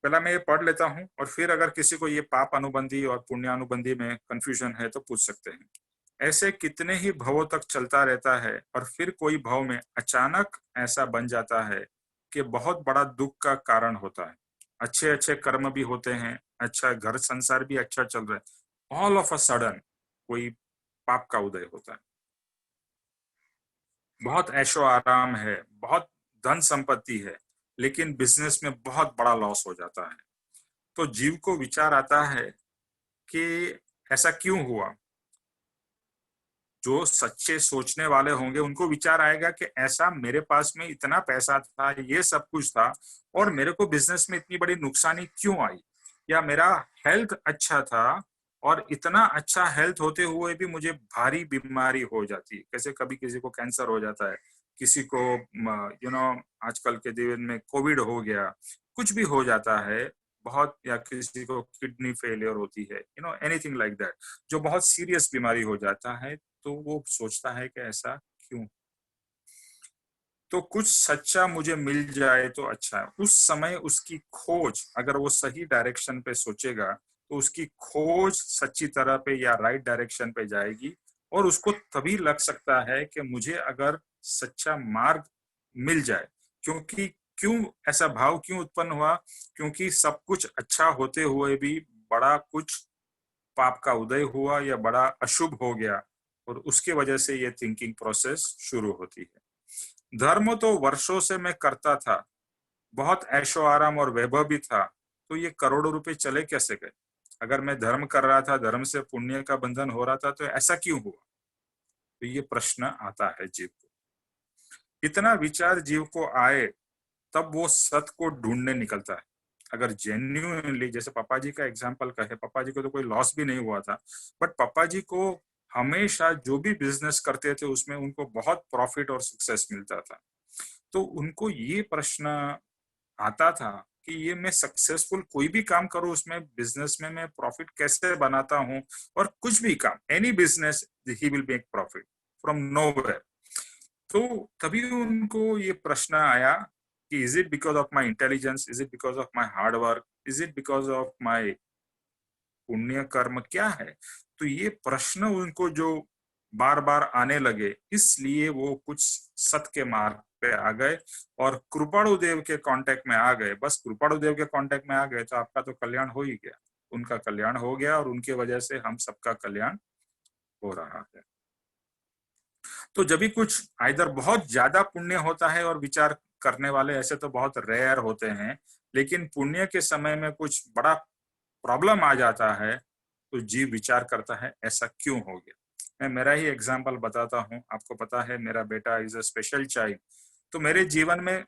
पहला मैं ये पढ़ लेता हूँ, और फिर अगर किसी को ये पाप अनुबंधी और पुण्यानुबंधी में कंफ्यूजन है तो पूछ सकते हैं। ऐसे कितने ही भवों तक चलता रहता है, और फिर कोई भव में अचानक ऐसा बन जाता है कि बहुत बड़ा दुख का कारण होता है। अच्छे अच्छे कर्म भी होते हैं, अच्छा घर संसार भी अच्छा चल रहा है, ऑल ऑफ अ सडन कोई पाप का उदय होता है। बहुत ऐशो आराम है, बहुत धन संपत्ति है, लेकिन बिजनेस में बहुत बड़ा लॉस हो जाता है। तो जीव को विचार आता है कि ऐसा क्यों हुआ। जो सच्चे सोचने वाले होंगे उनको विचार आएगा कि ऐसा मेरे पास में इतना पैसा था, ये सब कुछ था, और मेरे को बिजनेस में इतनी बड़ी नुकसानी क्यों आई। या मेरा हेल्थ अच्छा था और इतना अच्छा हेल्थ होते हुए भी मुझे भारी बीमारी हो जाती है। कैसे कभी किसी को कैंसर हो जाता है, किसी को आजकल के दिन में कोविड हो गया, कुछ भी हो जाता है बहुत, या किसी को किडनी फेलियर होती है, एनीथिंग लाइक दैट, जो बहुत सीरियस बीमारी हो जाता है। तो वो सोचता है कि ऐसा क्यों। तो कुछ सच्चा मुझे मिल जाए तो अच्छा है। उस समय उसकी खोज, अगर वो सही डायरेक्शन पे सोचेगा तो उसकी खोज सच्ची तरह पे या राइट डायरेक्शन पे जाएगी, और उसको तभी लग सकता है कि मुझे अगर सच्चा मार्ग मिल जाए। क्योंकि क्यों ऐसा भाव क्यों उत्पन्न हुआ? क्योंकि सब कुछ अच्छा होते हुए भी बड़ा कुछ पाप का उदय हुआ या बड़ा अशुभ हो गया, और उसके वजह से ये थिंकिंग प्रोसेस शुरू होती है। धर्म तो वर्षों से मैं करता था, बहुत ऐशो आराम और वैभव भी था, तो ये करोड़ों रुपए चले कैसे गए? अगर मैं धर्म कर रहा था, धर्म से पुण्य का बंधन हो रहा था, तो ऐसा क्यों हुआ? तो ये प्रश्न आता है जीव को। इतना विचार जीव को आए तब वो सत्य को ढूंढने निकलता है। अगर जेन्युइनली, जैसे पापा जी का एग्जांपल का है, पापा जी को तो कोई लॉस भी नहीं हुआ था, बट पापा जी को हमेशा जो भी बिजनेस करते थे उसमें उनको बहुत प्रॉफिट और सक्सेस मिलता था। तो उनको ये प्रश्न आता था कि ये मैं सक्सेसफुल कोई भी काम करूं, उसमें बिजनेस में मैं प्रॉफिट कैसे बनाता हूं, और कुछ भी काम, any business he will make profit from nowhere. तो तभी उनको ये प्रश्न आया कि is it because of my intelligence, is it because of my hard work, is it because of my पुण्य कर्म, क्या है? तो ये प्रश्न उनको जो बार बार आने लगे, इसलिए वो कुछ सत्य के मार्ग पे आ गए और कृपाणु देव के कांटेक्ट में आ गए। बस कृपाणु देव के कांटेक्ट में आ गए तो आपका तो कल्याण हो ही गया। उनका कल्याण हो गया और उनके वजह से हम सबका कल्याण हो रहा है। तो जब भी कुछ आइदर बहुत ज्यादा पुण्य होता है, और विचार करने वाले ऐसे तो बहुत रेयर होते हैं, लेकिन पुण्य के समय में कुछ बड़ा प्रॉब्लम आ जाता है, तो जीव विचार करता है ऐसा क्यों हो गया। मैं मेरा ही एग्जांपल बताता हूँ। आपको पता है मेरा बेटा इज अ स्पेशल चाइल्ड। तो मेरे जीवन में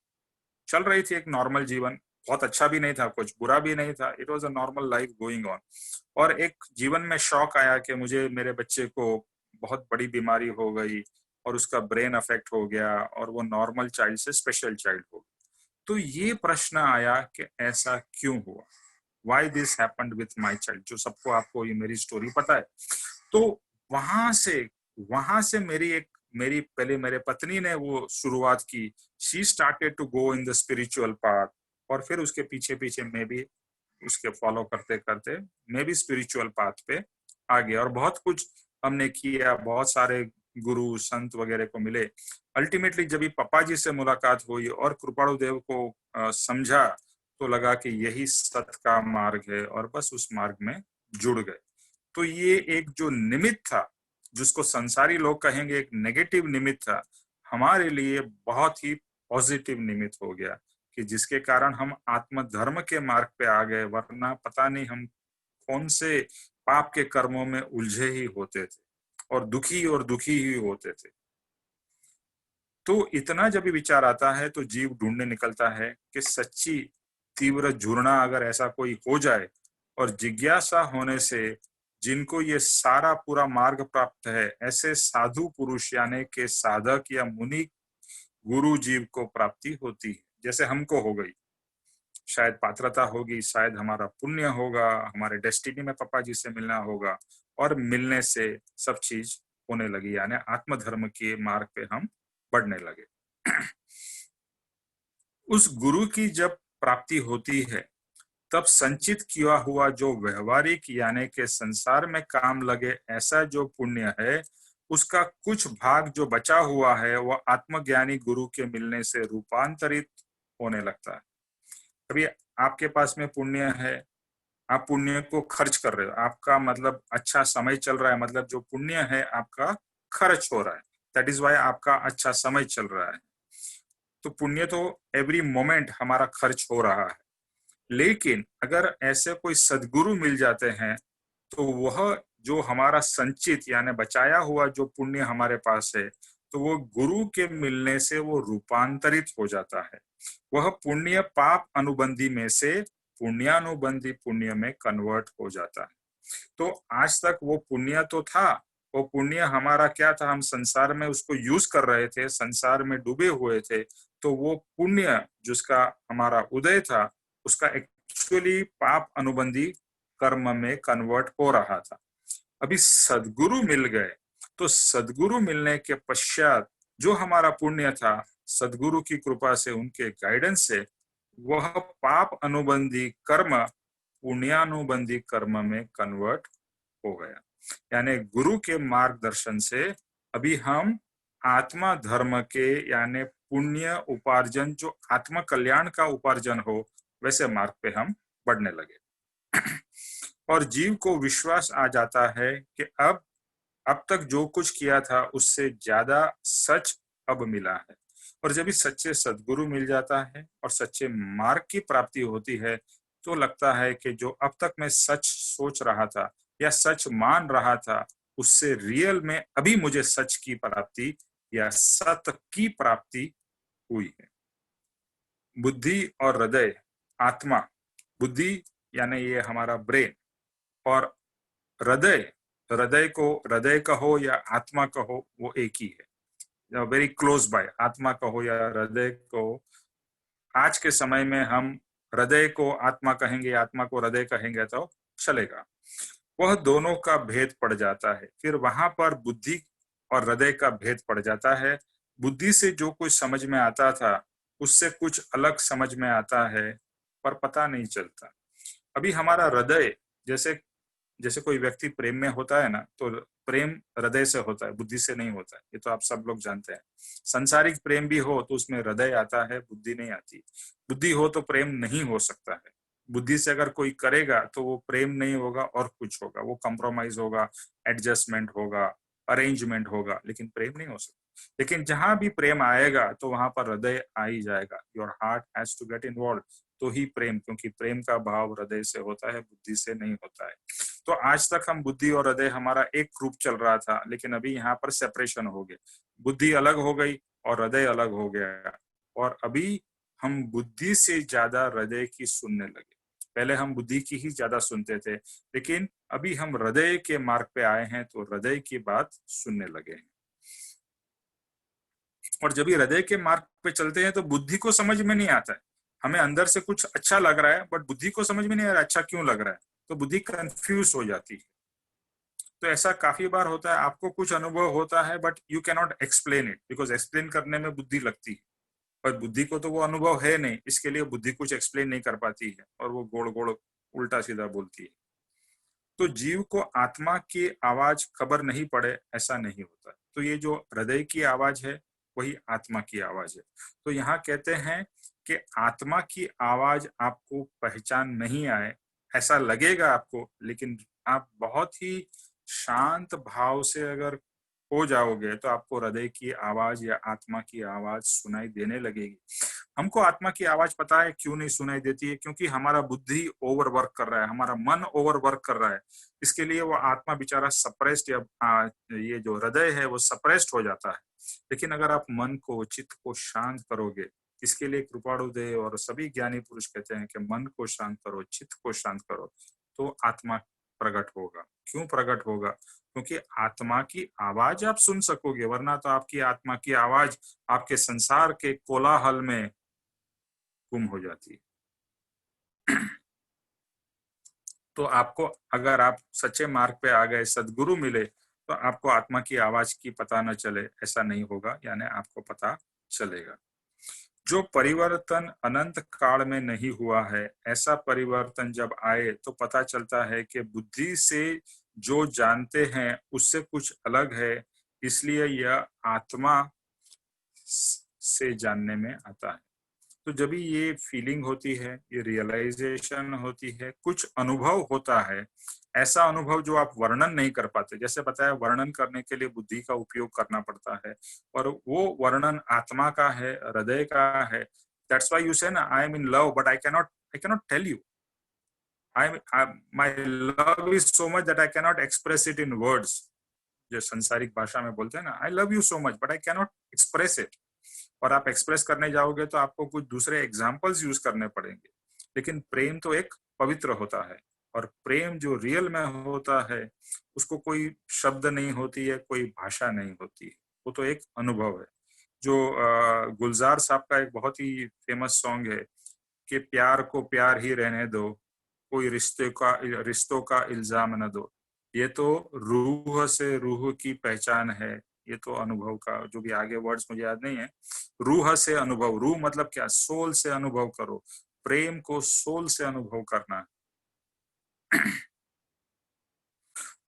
चल रही थी एक नॉर्मल जीवन, बहुत अच्छा भी नहीं था, कुछ बुरा भी नहीं था, it was a normal life going on. और एक जीवन में शौक आया कि मुझे, मेरे बच्चे को बहुत बड़ी बीमारी हो गई और उसका ब्रेन अफेक्ट हो गया, और वो नॉर्मल चाइल्ड से स्पेशल चाइल्ड हो गया। तो ये प्रश्न आया कि ऐसा क्यों हुआ, why this happened with my child. जो सबको, आपको ये मेरी स्टोरी पता है। तो वहां से वहां से मेरी पहले मेरे पत्नी ने वो शुरुआत की। She started to go in the spiritual path, और फिर उसके पीछे पीछे मैं भी उसके फॉलो करते करते मैं भी स्पिरिचुअल पाथ पे आ गया, और बहुत कुछ हमने किया, बहुत सारे गुरु संत वगैरह को मिले। अल्टीमेटली जब भी पापा जी से मुलाकात हुई और कृपाणु देव को समझा, तो लगा कि यही सत्य का मार्ग है, और बस उस मार्ग में जुड़ गए। तो ये एक जो निमित्त था, जिसको संसारी लोग कहेंगे एक नेगेटिव निमित्त था, हमारे लिए बहुत ही पॉजिटिव निमित्त हो गया, कि जिसके कारण हम आत्म धर्म के मार्ग पे आ गए। वरना पता नहीं हम कौन से पाप के कर्मों में उलझे ही होते थे, और दुखी ही होते थे। तो इतना जब भी विचार आता है तो जीव ढूंढने निकलता है कि सच्ची तीव्र झूरना अगर ऐसा कोई हो जाए, और जिज्ञासा होने से जिनको ये सारा पूरा मार्ग प्राप्त है, ऐसे साधु पुरुष यानी के साधक या मुनि गुरु जीव को प्राप्ति होती है। जैसे हमको हो गई, शायद पात्रता होगी, शायद हमारा पुण्य होगा, हमारे डेस्टिनी में पापा जी से मिलना होगा, और मिलने से सब चीज होने लगी, यानी आत्मधर्म के मार्ग पे हम बढ़ने लगे। उस गुरु की जब प्राप्ति होती है, तब संचित किया हुआ जो व्यवहारिक यानी के संसार में काम लगे ऐसा जो पुण्य है, उसका कुछ भाग जो बचा हुआ है, वह आत्मज्ञानी गुरु के मिलने से रूपांतरित होने लगता है। अभी आपके पास में पुण्य है, आप पुण्य को खर्च कर रहे हो, आपका मतलब अच्छा समय चल रहा है, मतलब जो पुण्य है आपका खर्च हो रहा है, दैट इज वाई आपका अच्छा समय चल रहा है। तो पुण्य तो एवरी मोमेंट हमारा खर्च हो रहा है। लेकिन अगर ऐसे कोई सद्गुरु मिल जाते हैं तो वह जो हमारा संचित यानी बचाया हुआ जो पुण्य हमारे पास है, तो वो गुरु के मिलने से वो रूपांतरित हो जाता है। वह पुण्य पाप अनुबंधी में से पुण्यानुबंधी पुण्य में कन्वर्ट हो जाता है। तो आज तक वो पुण्य तो था, वो पुण्य हमारा क्या था, हम संसार में उसको यूज कर रहे थे, संसार में डूबे हुए थे, तो वो पुण्य जिसका हमारा उदय था उसका एक्चुअली पाप अनुबंधी कर्म में कन्वर्ट हो रहा था। अभी सद्गुरु मिल गए, तो सद्गुरु मिलने के पश्चात जो हमारा पुण्य था, सद्गुरु की कृपा से, उनके गाइडेंस से, वह पाप अनुबंधी कर्म पुण्यानुबंधी कर्म में कन्वर्ट हो गया। यानी गुरु के मार्गदर्शन से अभी हम आत्मा धर्म के यानी पुण्य उपार्जन, जो आत्म कल्याण का उपार्जन हो, वैसे मार्ग पे हम बढ़ने लगे। और जीव को विश्वास आ जाता है कि अब तक जो कुछ किया था उससे ज्यादा सच अब मिला है। और जब भी सच्चे सद्गुरु मिल जाता है और सच्चे मार्ग की प्राप्ति होती है, तो लगता है कि जो अब तक मैं सच सोच रहा था या सच मान रहा था, उससे रियल में अभी मुझे सच की प्राप्ति या सत्य की प्राप्ति हुई है। बुद्धि और हृदय, आत्मा, बुद्धि यानी ये हमारा ब्रेन, और हृदय, हृदय को हृदय कहो या आत्मा कहो, वो एक ही है, वेरी क्लोज बाय। आत्मा कहो या हृदय को, आज के समय में हम हृदय को आत्मा कहेंगे, आत्मा को हृदय कहेंगे तो चलेगा। वह दोनों का भेद पड़ जाता है। फिर वहां पर बुद्धि और हृदय का भेद पड़ जाता है। बुद्धि से जो कुछ समझ में आता था उससे कुछ अलग समझ में आता है, पर पता नहीं चलता। अभी हमारा हृदय, जैसे जैसे कोई व्यक्ति प्रेम में होता है ना, तो प्रेम हृदय से होता है, बुद्धि से नहीं होता है। ये तो आप सब लोग जानते हैं। संसारिक प्रेम भी हो तो उसमें हृदय आता है, बुद्धि नहीं आती। बुद्धि हो तो प्रेम नहीं हो सकता है। बुद्धि से अगर कोई करेगा तो वो प्रेम नहीं होगा और कुछ होगा, वो कंप्रोमाइज होगा, एडजस्टमेंट होगा, अरेंजमेंट होगा, लेकिन प्रेम नहीं हो सकता। लेकिन जहां भी प्रेम आएगा तो वहां पर हृदय आ ही जाएगा। Your heart has to get involve, तो ही प्रेम, क्योंकि प्रेम का भाव हृदय से होता है, बुद्धि से नहीं होता है। तो आज तक हम बुद्धि और हृदय हमारा एक ग्रुप चल रहा था, लेकिन अभी यहाँ पर सेपरेशन हो गया, बुद्धि अलग हो गई और हृदय अलग हो गया। और अभी हम बुद्धि से ज्यादा हृदय की सुनने लगे। पहले हम बुद्धि की ही ज्यादा सुनते थे, लेकिन अभी हम हृदय के मार्ग पे आए हैं तो हृदय की बात सुनने लगे हैं। और जब भी हृदय के मार्ग पे चलते हैं तो बुद्धि को समझ में नहीं आता है। हमें अंदर से कुछ अच्छा लग रहा है, बट बुद्धि को समझ में नहीं आ रहा अच्छा क्यों लग रहा है, तो बुद्धि कंफ्यूज हो जाती है। तो ऐसा काफी बार होता है, आपको कुछ अनुभव होता है but you can not explain it, because explain करने में बुद्धि लगती है, पर बुद्धि को तो वो अनुभव है नहीं, इसके लिए बुद्धि कुछ एक्सप्लेन नहीं कर पाती है और वो गोड़ गोड़ उल्टा सीधा बोलती है। तो जीव को आत्मा की आवाज खबर नहीं पड़े ऐसा नहीं होता। तो ये जो हृदय की आवाज है वही आत्मा की आवाज है। तो यहाँ कहते हैं कि आत्मा की आवाज आपको पहचान नहीं आए, ऐसा लगेगा आपको, लेकिन आप बहुत ही शांत भाव से अगर हो जाओगे तो आपको हृदय की आवाज या आत्मा की आवाज सुनाई देने लगेगी। हमको आत्मा की आवाज पता है क्यों नहीं सुनाई देती है, क्योंकि हमारा बुद्धि ओवर वर्क कर रहा है, हमारा मन ओवर वर्क कर रहा है। इसके लिए वो आत्मा बेचारा सप्रेस्ड, या ये जो हृदय है वो सप्रेस्ड हो जाता है। लेकिन अगर आप मन को, चित्त को शांत करोगे, इसके लिए कृपाणुदेव और सभी ज्ञानी पुरुष कहते हैं कि मन को शांत करो, चित्त को शांत करो, तो आत्मा प्रकट होगा। क्यों प्रकट होगा? क्योंकि आत्मा की आवाज आप सुन सकोगे, वरना तो आपकी आत्मा की आवाज आपके संसार के कोलाहल में गुम हो जाती है। तो आपको, अगर आप सच्चे मार्ग पे आ गए, सद्गुरु मिले, तो आपको आत्मा की आवाज की पता न चले ऐसा नहीं होगा, यानी आपको पता चलेगा। जो परिवर्तन अनंत काल में नहीं हुआ है, ऐसा परिवर्तन जब आए तो पता चलता है कि बुद्धि से जो जानते हैं उससे कुछ अलग है, इसलिए यह आत्मा से जानने में आता है। तो जब भी ये फीलिंग होती है, ये रियलाइजेशन होती है, कुछ अनुभव होता है, ऐसा अनुभव जो आप वर्णन नहीं कर पाते। जैसे बताया, वर्णन करने के लिए बुद्धि का उपयोग करना पड़ता है, और वो वर्णन आत्मा का है, हृदय का है। दैट्स व्हाई यू से ना, I am in love but I can not I cannot tell you. My love is so much that I cannot express it in words. जो संसारिक भाषा में बोलते हैं ना, I love you so much, but I cannot express it. और आप express करने जाओगे तो आपको कुछ दूसरे एग्जाम्पल्स यूज करने पड़ेंगे। लेकिन प्रेम तो एक पवित्र होता है, और प्रेम जो रियल में होता है उसको कोई शब्द नहीं होती है, कोई भाषा नहीं होती है, वो तो एक अनुभव है। जो गुलजार साहब का एक बहुत ही फेमस सॉन्ग है कि प्यार को प्यार ही रहने दो, कोई रिश्तों का इल्जाम न दो। ये तो रूह से रूह की पहचान है, ये तो अनुभव का, जो भी आगे वर्ड्स मुझे याद नहीं है। रूह से अनुभव, रूह मतलब क्या? सोल से अनुभव करो, प्रेम को सोल से अनुभव करना।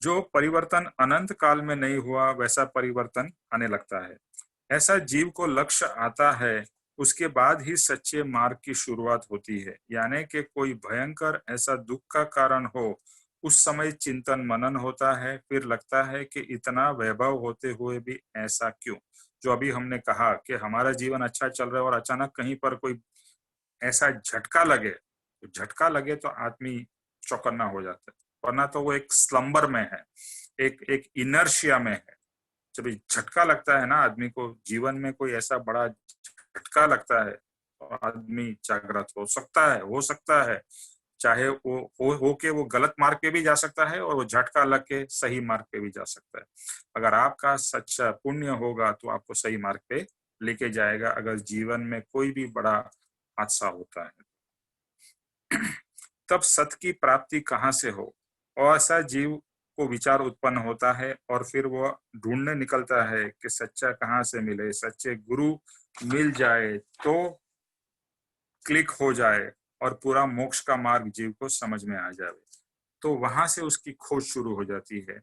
जो परिवर्तन अनंत काल में नहीं हुआ वैसा परिवर्तन आने लगता है। ऐसा जीव को लक्ष्य आता है, उसके बाद ही सच्चे मार्ग की शुरुआत होती है। यानी कि कोई भयंकर ऐसा दुख का कारण हो, उस समय चिंतन मनन होता है, फिर लगता है कि इतना वैभव होते हुए भी ऐसा क्यों। जो अभी हमने कहा कि हमारा जीवन अच्छा चल रहा है और अचानक कहीं पर कोई ऐसा झटका लगे, तो झटका लगे तो आदमी चौकन्ना हो जाता है, वरना तो वो एक स्लम्बर में है, एक इनर्शिया में है। जब झटका लगता है ना आदमी को, जीवन में कोई ऐसा बड़ा झटका लगता है तो आदमी जागृत हो सकता है, चाहे वो हो के वो गलत मार्ग पे भी जा सकता है और वो झटका लग के सही मार्ग पे भी जा सकता है। अगर आपका सच्चा पुण्य होगा तो आपको सही मार्ग पे लेके जाएगा, अगर जीवन में कोई भी बड़ा हादसा होता है। तब सत्य की प्राप्ति कहाँ से हो? और ऐसा जीव को विचार उत्पन्न होता है और फिर वो ढूंढने निकलता है कि सच्चा कहाँ से मिले, सच्चे गुरु मिल जाए तो क्लिक हो जाए और पूरा मोक्ष का मार्ग जीव को समझ में आ जाए। तो वहां से उसकी खोज शुरू हो जाती है,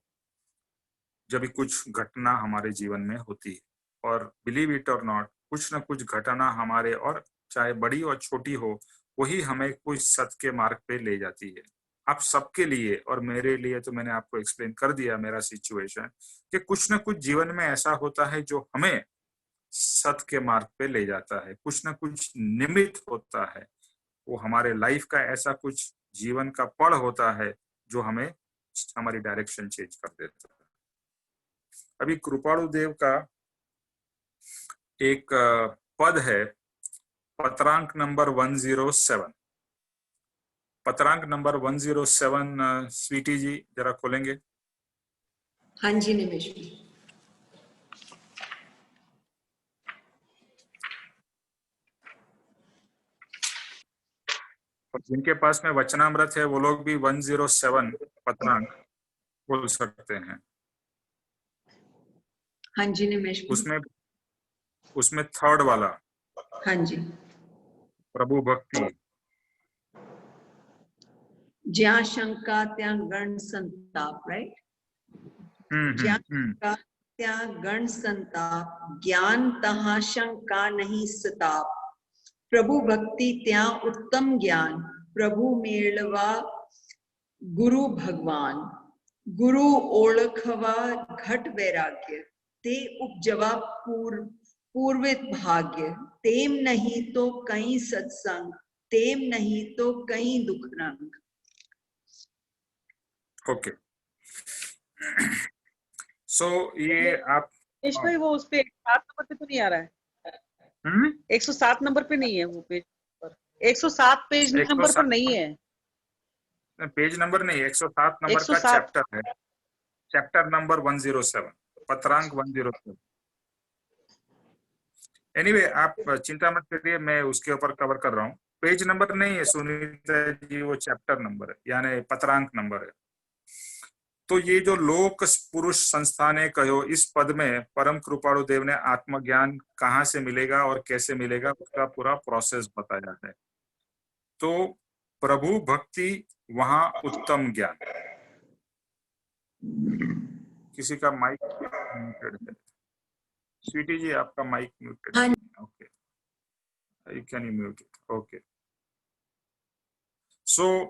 जब भी कुछ घटना हमारे जीवन में होती है। और बिलीव इट और नॉट, कुछ ना कुछ घटना हमारे, और चाहे बड़ी और छोटी हो, वही हमें कुछ सत्य के मार्ग पे ले जाती है। आप सबके लिए और मेरे लिए तो मैंने आपको एक्सप्लेन कर दिया मेरा सिचुएशन, कि कुछ ना कुछ जीवन में ऐसा होता है जो हमें सत्य के मार्ग पे ले जाता है। कुछ ना कुछ निमित्त होता है, वो हमारे लाइफ का ऐसा कुछ जीवन का पड़ होता है जो हमें हमारी डायरेक्शन चेंज कर देता है। अभी कृपाणु देव का एक पद है, पत्रांक नंबर 107। पत्रांक नंबर 107, स्वीटी जी जरा खोलेंगे। हाँ जी निमेश जी। और जिनके पास में वचनामृत है वो लोग भी 107 पत्रांक बोल सकते हैं। हाँ जी निमेश जी। उसमें थर्ड वाला, हाँ जी। प्रभु भक्ति। ज्या शंका त्या गण संताप, राइट? ज्या शंका त्या गण संताप, ज्ञान तहाँ शंका नहीं सताप। प्रभु भक्ति त्या उत्तम ज्ञान, प्रभु मेळवा गुरु भगवान। गुरु ओळखवा घट वैराग्य, ते उपजवा पूर्वित भाग्य। तेम नहीं तो कहीं सत्संग, तेम नहीं तो कहीं दुख रंग। ओके, सो ये आप भाई वो उस पे 7 नंबर पे तो नहीं आ रहा है। 107 नंबर पे नहीं है वो पेज पर, 107 पेज नंबर पर नहीं है। पेज नंबर नहीं, 107 नंबर का चैप्टर है, चैप्टर नंबर 107, पत्रांक 107। एनीवे, आप चिंता मत करिए, मैं उसके ऊपर कवर कर रहा हूँ। पेज नंबर नहीं है सुनीता जी, वो चैप्टर नंबर है, यानी पत्रांक नंबर है। तो ये जो लोक पुरुष संस्थाने कहो, इस पद में परम कृपाणु देव ने आत्मज्ञान कहाँ से मिलेगा और कैसे मिलेगा उसका पूरा प्रोसेस बताया है। तो प्रभु भक्ति, वहां उत्तम ज्ञान। किसी का माइक म्यूटेड है। स्वीटी जी आपका माइक म्यूटेड है। Okay, you can mute it. Okay, so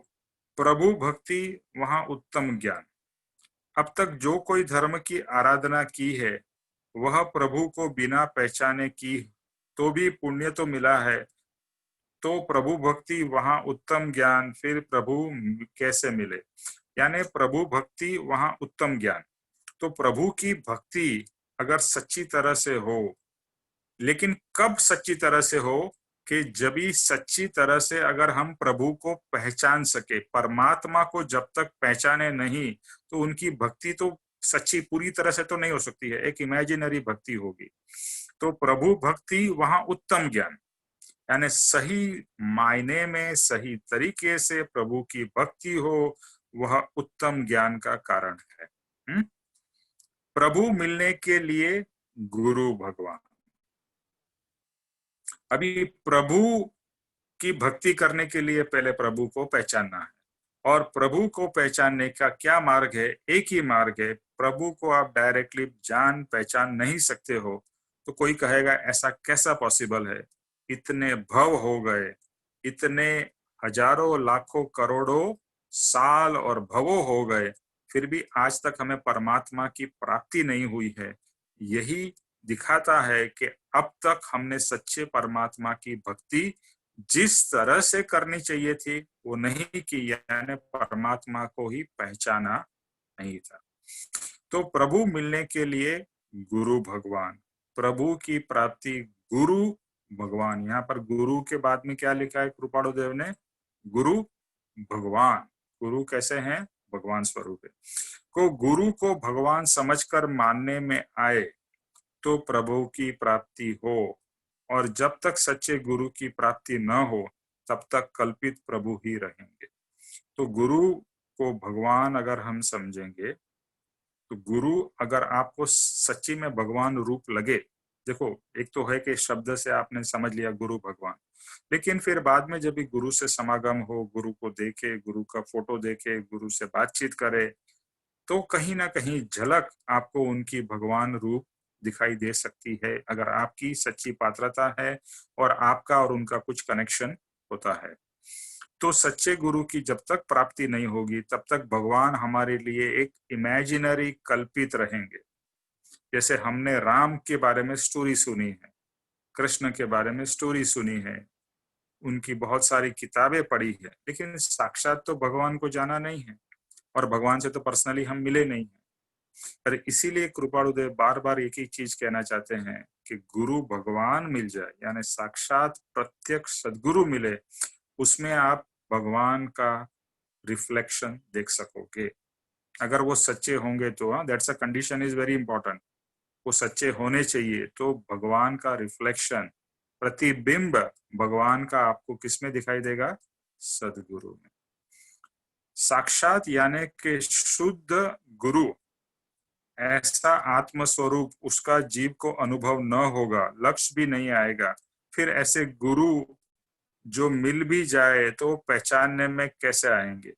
प्रभु भक्ति, वहां उत्तम ज्ञान। अब तक जो कोई धर्म की आराधना की है वह प्रभु को बिना पहचाने की, तो भी पुण्य तो मिला है, तो प्रभु भक्ति वहां उत्तम ज्ञान, फिर प्रभु कैसे मिले, यानी प्रभु भक्ति वहां उत्तम ज्ञान। तो प्रभु की भक्ति अगर सच्ची तरह से हो, लेकिन कब सच्ची तरह से हो कि जब भी सच्ची तरह से अगर हम प्रभु को पहचान सके। परमात्मा को जब तक पहचाने नहीं तो उनकी भक्ति तो सच्ची पूरी तरह से तो नहीं हो सकती है, एक इमेजिनरी भक्ति होगी। तो प्रभु भक्ति वहां उत्तम ज्ञान, यानी सही मायने में सही तरीके से प्रभु की भक्ति हो, वह उत्तम ज्ञान का कारण है। प्रभु मिलने के लिए गुरु भगवान। अभी प्रभु की भक्ति करने के लिए पहले प्रभु को पहचानना है, और प्रभु को पहचानने का क्या मार्ग है? एक ही मार्ग है। प्रभु को आप डायरेक्टली जान पहचान नहीं सकते हो। तो कोई कहेगा ऐसा कैसा पॉसिबल है, इतने भव हो गए, इतने हजारों लाखों करोड़ों साल और भवों हो गए, फिर भी आज तक हमें परमात्मा की प्राप्ति नहीं हुई है। यही दिखाता है कि अब तक हमने सच्चे परमात्मा की भक्ति जिस तरह से करनी चाहिए थी वो नहीं की, यानी परमात्मा को ही पहचाना नहीं था। तो प्रभु मिलने के लिए गुरु भगवान, प्रभु की प्राप्ति गुरु भगवान। यहाँ पर गुरु के बाद में क्या लिखा है कृपाणु देव ने? गुरु भगवान। गुरु कैसे हैं? भगवान स्वरूप है। को गुरु को भगवान समझकर मानने में आए तो प्रभु की प्राप्ति हो, और जब तक सच्चे गुरु की प्राप्ति न हो तब तक कल्पित प्रभु ही रहेंगे। तो गुरु को भगवान अगर हम समझेंगे तो गुरु अगर आपको सच्ची में भगवान रूप लगे, देखो एक तो है कि शब्द से आपने समझ लिया गुरु भगवान, लेकिन फिर बाद में जब भी गुरु से समागम हो, गुरु को देखे, गुरु का फोटो देखे, गुरु से बातचीत करे, तो कहीं ना कहीं झलक आपको उनकी भगवान रूप दिखाई दे सकती है, अगर आपकी सच्ची पात्रता है और आपका और उनका कुछ कनेक्शन होता है। तो सच्चे गुरु की जब तक प्राप्ति नहीं होगी तब तक भगवान हमारे लिए एक इमेजिनरी कल्पित रहेंगे। जैसे हमने राम के बारे में स्टोरी सुनी है, कृष्ण के बारे में स्टोरी सुनी है, उनकी बहुत सारी किताबें पढ़ी है, लेकिन साक्षात तो भगवान को जाना नहीं है और भगवान से तो पर्सनली हम मिले नहीं है। पर इसीलिए कृपाणुदेव बार बार एक ही चीज कहना चाहते हैं कि गुरु भगवान मिल जाए, यानी साक्षात प्रत्यक्ष सदगुरु मिले, उसमें आप भगवान का रिफ्लेक्शन देख सकोगे। अगर वो सच्चे होंगे तो, that's a condition is very important, वो सच्चे होने चाहिए। तो भगवान का रिफ्लेक्शन, प्रतिबिंब भगवान का आपको किसमें दिखाई देगा? सदगुरु में। साक्षात यानी कि शुद्ध गुरु, ऐसा आत्म स्वरूप उसका जीव को अनुभव न होगा, लक्ष्य भी नहीं आएगा। फिर ऐसे गुरु जो मिल भी जाए तो पहचानने में कैसे आएंगे?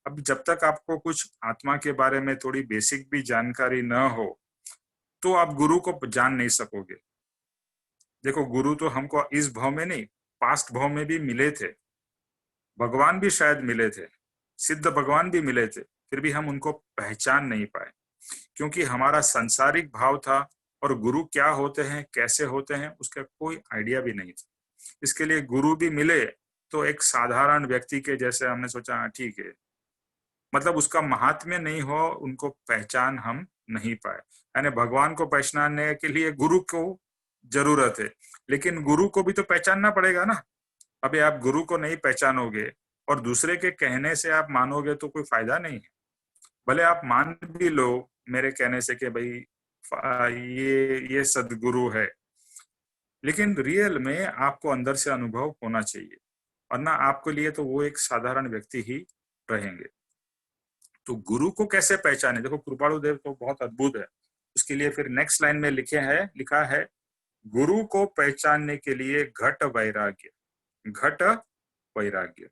अब जब तक आपको कुछ आत्मा के बारे में थोड़ी बेसिक भी जानकारी न हो तो आप गुरु को जान नहीं सकोगे। देखो गुरु तो हमको इस भाव में नहीं, पास्ट भाव में भी मिले थे, भगवान भी शायद मिले थे, सिद्ध भगवान भी मिले थे, फिर भी हम उनको पहचान नहीं पाए क्योंकि हमारा सांसारिक भाव था और गुरु क्या होते हैं, कैसे होते हैं, उसका कोई आइडिया भी नहीं था। इसके लिए गुरु भी मिले तो एक साधारण व्यक्ति के जैसे हमने सोचा ठीक है, मतलब उसका महात्म्य नहीं हो, उनको पहचान हम नहीं पाए। यानी भगवान को पहचानने के लिए गुरु को जरूरत है, लेकिन गुरु को भी तो पहचानना पड़ेगा ना। अभी आप गुरु को नहीं पहचानोगे और दूसरे के कहने से आप मानोगे तो कोई फायदा नहीं है। भले आप मान भी लो मेरे कहने से कि भाई ये सदगुरु है, लेकिन रियल में आपको अंदर से अनुभव होना चाहिए, वरना आपके लिए तो वो एक साधारण व्यक्ति ही रहेंगे। तो गुरु को कैसे पहचाने? देखो कृपाणुदेव तो बहुत अद्भुत है। उसके लिए फिर नेक्स्ट लाइन में लिखा है गुरु को पहचानने के लिए घट वैराग्य, घट वैराग्य।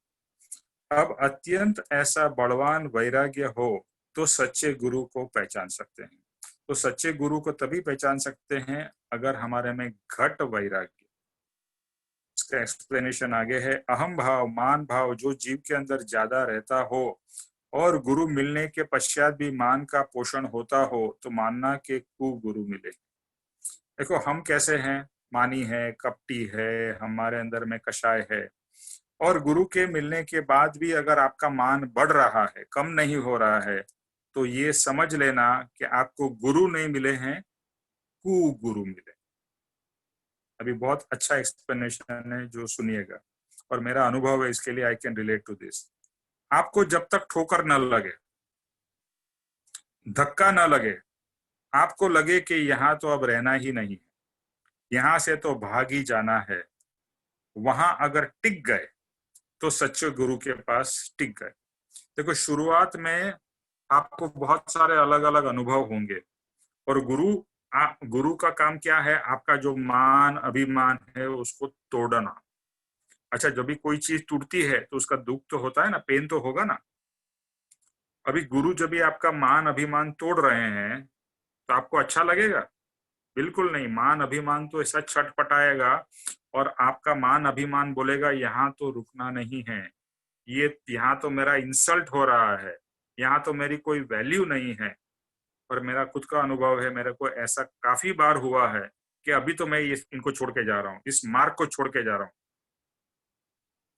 अब अत्यंत ऐसा बलवान वैराग्य हो तो सच्चे गुरु को पहचान सकते हैं। तो सच्चे गुरु को तभी पहचान सकते हैं अगर हमारे में घट वैराग्य। इसका एक्सप्लेनेशन आगे है। अहम भाव, मान भाव जो जीव के अंदर ज्यादा रहता हो और गुरु मिलने के पश्चात भी मान का पोषण होता हो तो मानना के गुरु मिले। देखो हम कैसे हैं, मानी है, कपटी है, हमारे अंदर में कषाय है, और गुरु के मिलने के बाद भी अगर आपका मान बढ़ रहा है, कम नहीं हो रहा है, तो ये समझ लेना कि आपको गुरु नहीं मिले हैं, कुगुरु मिले। अभी बहुत अच्छा एक्सप्लेनेशन है जो सुनिएगा, और मेरा अनुभव है इसके लिए, I can relate to this. आपको जब तक ठोकर न लगे, धक्का न लगे, आपको लगे कि यहाँ तो अब रहना ही नहीं, यहाँ से तो भाग ही जाना है, वहां अगर टिक गए तो सच्चे गुरु के पास टिक गए। देखो, शुरुआत में आपको बहुत सारे अलग अलग अनुभव होंगे, और गुरु का काम क्या है? आपका जो मान अभिमान है उसको तोड़ना। अच्छा, जब भी कोई चीज टूटती है तो उसका दुख तो होता है ना, पेन तो होगा ना। अभी गुरु जब भी आपका मान अभिमान तोड़ रहे हैं तो आपको अच्छा लगेगा? बिल्कुल नहीं। मान अभिमान तो ऐसा छटपटाएगा, और आपका मान अभिमान बोलेगा यहाँ तो रुकना नहीं है, ये यहाँ तो मेरा इंसल्ट हो रहा है, यहाँ तो मेरी कोई वैल्यू नहीं है। और मेरा खुद का अनुभव है, मेरे को ऐसा काफी बार हुआ है कि अभी तो मैं इनको छोड़ के जा रहा हूँ, इस मार्ग को छोड़ के जा रहा हूँ,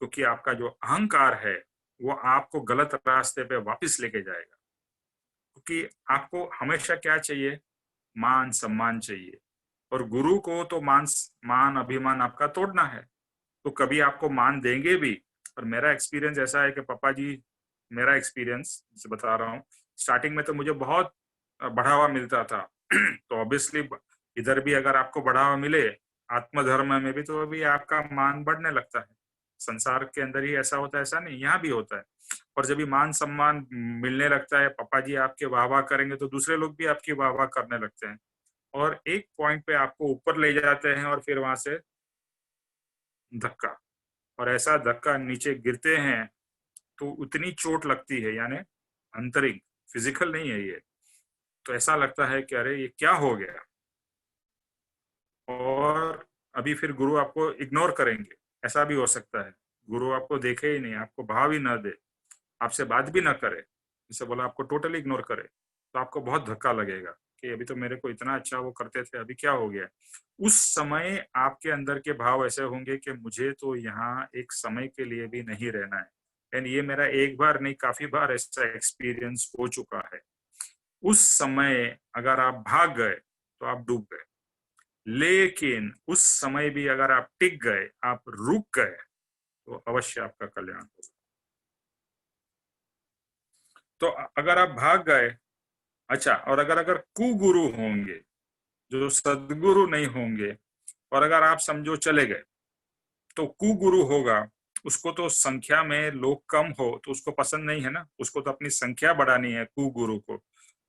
क्योंकि आपका जो अहंकार है वो आपको गलत रास्ते पे वापस लेके जाएगा। क्योंकि आपको हमेशा क्या चाहिए? मान सम्मान चाहिए, और गुरु को तो मान अभिमान आपका तोड़ना है, तो कभी आपको मान देंगे भी। और मेरा एक्सपीरियंस ऐसा है कि पापा जी, मेरा एक्सपीरियंस बता रहा हूँ, स्टार्टिंग में तो मुझे बहुत बढ़ावा मिलता था तो ऑब्वियसली इधर भी अगर आपको बढ़ावा मिले, आत्मधर्म में भी, तो अभी आपका मान बढ़ने लगता है। संसार के अंदर ही ऐसा होता है, ऐसा नहीं, यहाँ भी होता है। और जब भी मान सम्मान मिलने लगता है, पापा जी आपके वाह वाह करेंगे तो दूसरे लोग भी आपकी वाह वाह करने लगते हैं, और एक पॉइंट पे आपको ऊपर ले जाते हैं, और फिर वहां से धक्का, और ऐसा धक्का नीचे गिरते हैं तो उतनी चोट लगती है, यानी आंतरिक, फिजिकल नहीं है ये। तो ऐसा लगता है कि अरे ये क्या हो गया। और अभी फिर गुरु आपको इग्नोर करेंगे, ऐसा भी हो सकता है। गुरु आपको देखे ही नहीं, आपको भाव ही ना दे, आपसे बात भी ना करे, जैसे बोला आपको टोटली इग्नोर करे, तो आपको बहुत धक्का लगेगा कि अभी तो मेरे को इतना अच्छा वो करते थे, अभी क्या हो गया। उस समय आपके अंदर के भाव ऐसे होंगे कि मुझे तो यहाँ एक समय के लिए भी नहीं रहना है। एंड ये मेरा एक बार नहीं, काफी बार ऐसा एक्सपीरियंस हो चुका है। उस समय अगर आप भाग गए तो आप डूब गए, लेकिन उस समय भी अगर आप टिक गए, आप रुक गए, तो अवश्य आपका कल्याण होगा। तो अगर आप भाग गए, अच्छा, और अगर कुगुरु होंगे, जो सदगुरु नहीं होंगे, और अगर आप समझो चले गए, तो कुगुरु होगा, उसको तो संख्या में लोग कम हो तो उसको पसंद नहीं है ना, उसको तो अपनी संख्या बढ़ानी है कुगुरु को।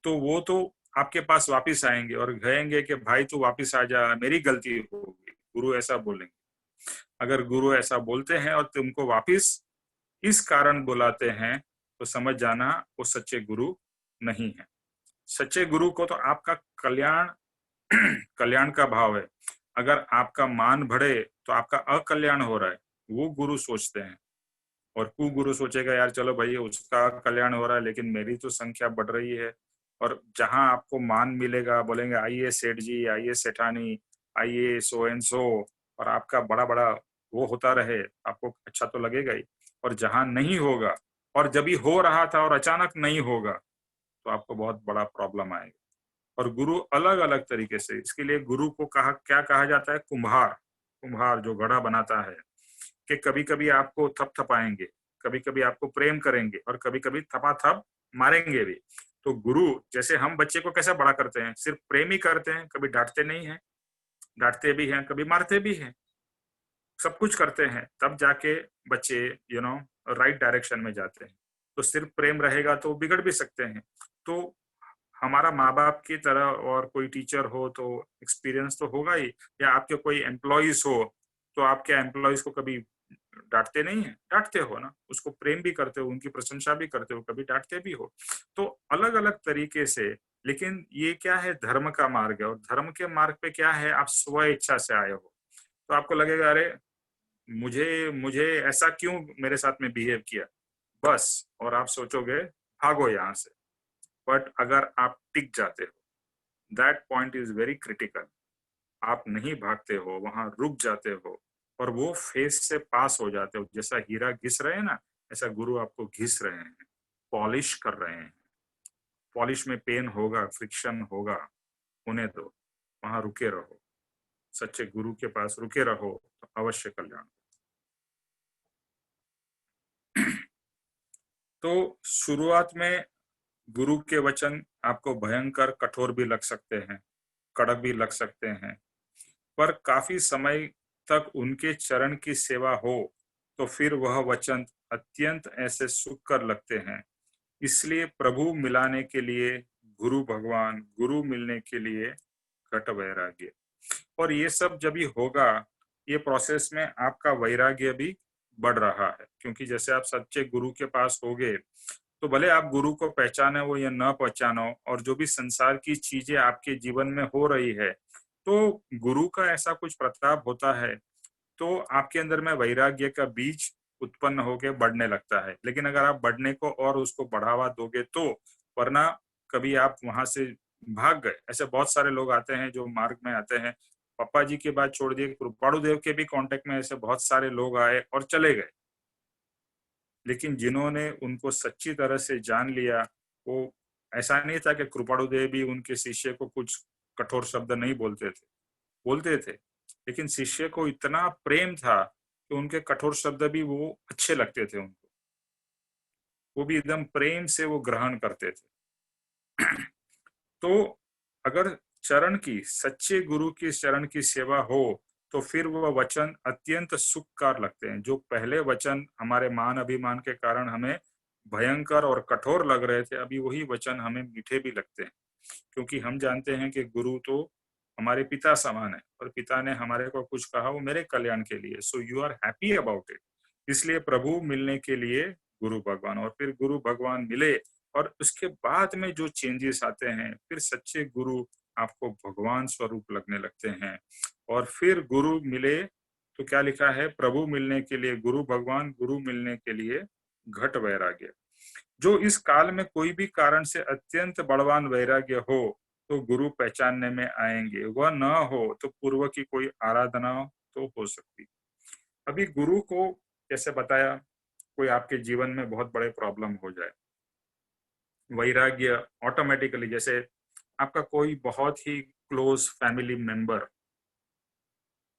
तो वो तो आपके पास वापिस आएंगे और कहेंगे कि भाई तू वापिस आ जा, मेरी गलती होगी, गुरु ऐसा बोलेंगे। अगर गुरु ऐसा बोलते हैं और तुमको वापिस इस कारण बुलाते हैं, तो समझ जाना वो सच्चे गुरु नहीं है। सच्चे गुरु को तो आपका कल्याण कल्याण का भाव है। अगर आपका मान बढ़े तो आपका अकल्याण हो रहा है, वो गुरु सोचते हैं। और कुगुरु सोचेगा यार चलो भाई उसका कल्याण हो रहा है, लेकिन मेरी तो संख्या बढ़ रही है। और जहां आपको मान मिलेगा, बोलेंगे आइए सेठ जी, आइए सेठानी, आइए सो एंड सो, और आपका बड़ा बड़ा वो होता रहे, आपको अच्छा तो लगेगा ही। और जहां नहीं होगा, और जब भी हो रहा था और अचानक नहीं होगा, तो आपको बहुत बड़ा प्रॉब्लम आएगा। और गुरु अलग अलग तरीके से, इसके लिए गुरु को क्या कहा जाता है? कुम्हार। कुम्हार जो घड़ा बनाता है, कि कभी कभी आपको थपथपाएंगे, कभी कभी आपको प्रेम करेंगे, और कभी कभी थपाथप मारेंगे भी। तो गुरु, जैसे हम बच्चे को कैसे बड़ा करते हैं? सिर्फ प्रेम ही करते हैं, कभी डांटते नहीं है, डांटते भी हैं, कभी मारते भी हैं, सब कुछ करते हैं, तब जाके बच्चे राइट डायरेक्शन में जाते हैं। तो सिर्फ प्रेम रहेगा तो बिगड़ भी सकते हैं। तो हमारा माँ बाप की तरह और कोई टीचर हो तो एक्सपीरियंस तो होगा ही, या आपके कोई एम्प्लॉइज हो तो आपके एम्प्लॉइज को कभी डांटते नहीं है? डांटते हो ना, उसको प्रेम भी करते हो, उनकी प्रशंसा भी करते हो, कभी डांटते भी हो। तो अलग अलग तरीके से। लेकिन ये क्या है? धर्म का मार्ग है, और धर्म के मार्ग पे क्या है? आप स्व इच्छा से आए हो, तो आपको लगेगा अरे मुझे मुझे ऐसा क्यों मेरे साथ में बिहेव किया, बस, और आप सोचोगे भागो यहाँ से। बट अगर आप टिक जाते हो, that point is very critical, आप नहीं भागते हो, वहां रुक जाते हो, और वो फेस से पास हो जाते हो। जैसा हीरा घिस रहे हैं ना, ऐसा गुरु आपको घिस रहे हैं, पॉलिश कर रहे हैं। पॉलिश में पेन होगा, फ्रिक्शन होगा, होने दो, वहां रुके रहो, सच्चे गुरु के पास रुके रहो तो अवश्य कल्याण। तो शुरुआत में गुरु के वचन आपको भयंकर कठोर भी लग सकते हैं, कड़क भी लग सकते हैं, पर काफी समय तक उनके चरण की सेवा हो तो फिर वह वचन अत्यंत ऐसे सुखकर लगते हैं। इसलिए प्रभु मिलाने के लिए गुरु भगवान, गुरु मिलने के लिए घट वैराग्य। और ये सब जब ही होगा, ये प्रोसेस में आपका वैराग्य भी बढ़ रहा है, क्योंकि जैसे आप सच्चे गुरु के पास होगे तो भले आप गुरु को पहचाने हो या न पहचानो, और जो भी संसार की चीजें आपके जीवन में हो रही है, तो गुरु का ऐसा कुछ प्रताप होता है तो आपके अंदर में वैराग्य का बीज उत्पन्न होकर बढ़ने लगता है। लेकिन अगर आप बढ़ने को और उसको बढ़ावा दोगे तो, वरना कभी आप वहां से भाग गए। ऐसे बहुत सारे लोग आते हैं जो मार्ग में आते हैं, पापा जी के बाद छोड़ दिए, कृपाणु देव के भी कांटेक्ट में ऐसे बहुत सारे लोग आए और चले गए। लेकिन जिन्होंने उनको सच्ची तरह से जान लिया, वो ऐसा नहीं था कि कृपाणु देव भी उनके शिष्य को कुछ कठोर शब्द नहीं बोलते थे, लेकिन शिष्य को इतना प्रेम था कि उनके कठोर शब्द भी वो अच्छे लगते थे उनको, वो भी एकदम प्रेम से वो ग्रहण करते थे। तो अगर चरण की, सच्चे गुरु की चरण की सेवा हो तो फिर वह वचन अत्यंत सुखकार लगते हैं। जो पहले वचन हमारे मान अभिमान के कारण हमें भयंकर और कठोर लग रहे थे, अभी वही वचन हमें मीठे भी लगते हैं, क्योंकि हम जानते हैं कि गुरु तो हमारे पिता समान है और पिता ने हमारे को कुछ कहा वो मेरे कल्याण के लिए, so you are happy about it. इसलिए प्रभु मिलने के लिए गुरु भगवान, और फिर गुरु भगवान मिले और उसके बाद में जो चेंजेस आते हैं, फिर सच्चे गुरु आपको भगवान स्वरूप लगने लगते हैं। और फिर गुरु मिले तो क्या लिखा है, प्रभु मिलने के लिए गुरु भगवान, गुरु मिलने के लिए घट वैराग्य। जो इस काल में कोई भी कारण से अत्यंत बलवान वैराग्य हो तो गुरु पहचानने में आएंगे, वह न हो तो पूर्व की कोई आराधना तो हो सकती। अभी गुरु को जैसे बताया, कोई आपके जीवन में बहुत बड़े प्रॉब्लम हो जाए, वैराग्य ऑटोमेटिकली, जैसे आपका कोई बहुत ही क्लोज फैमिली मेंबर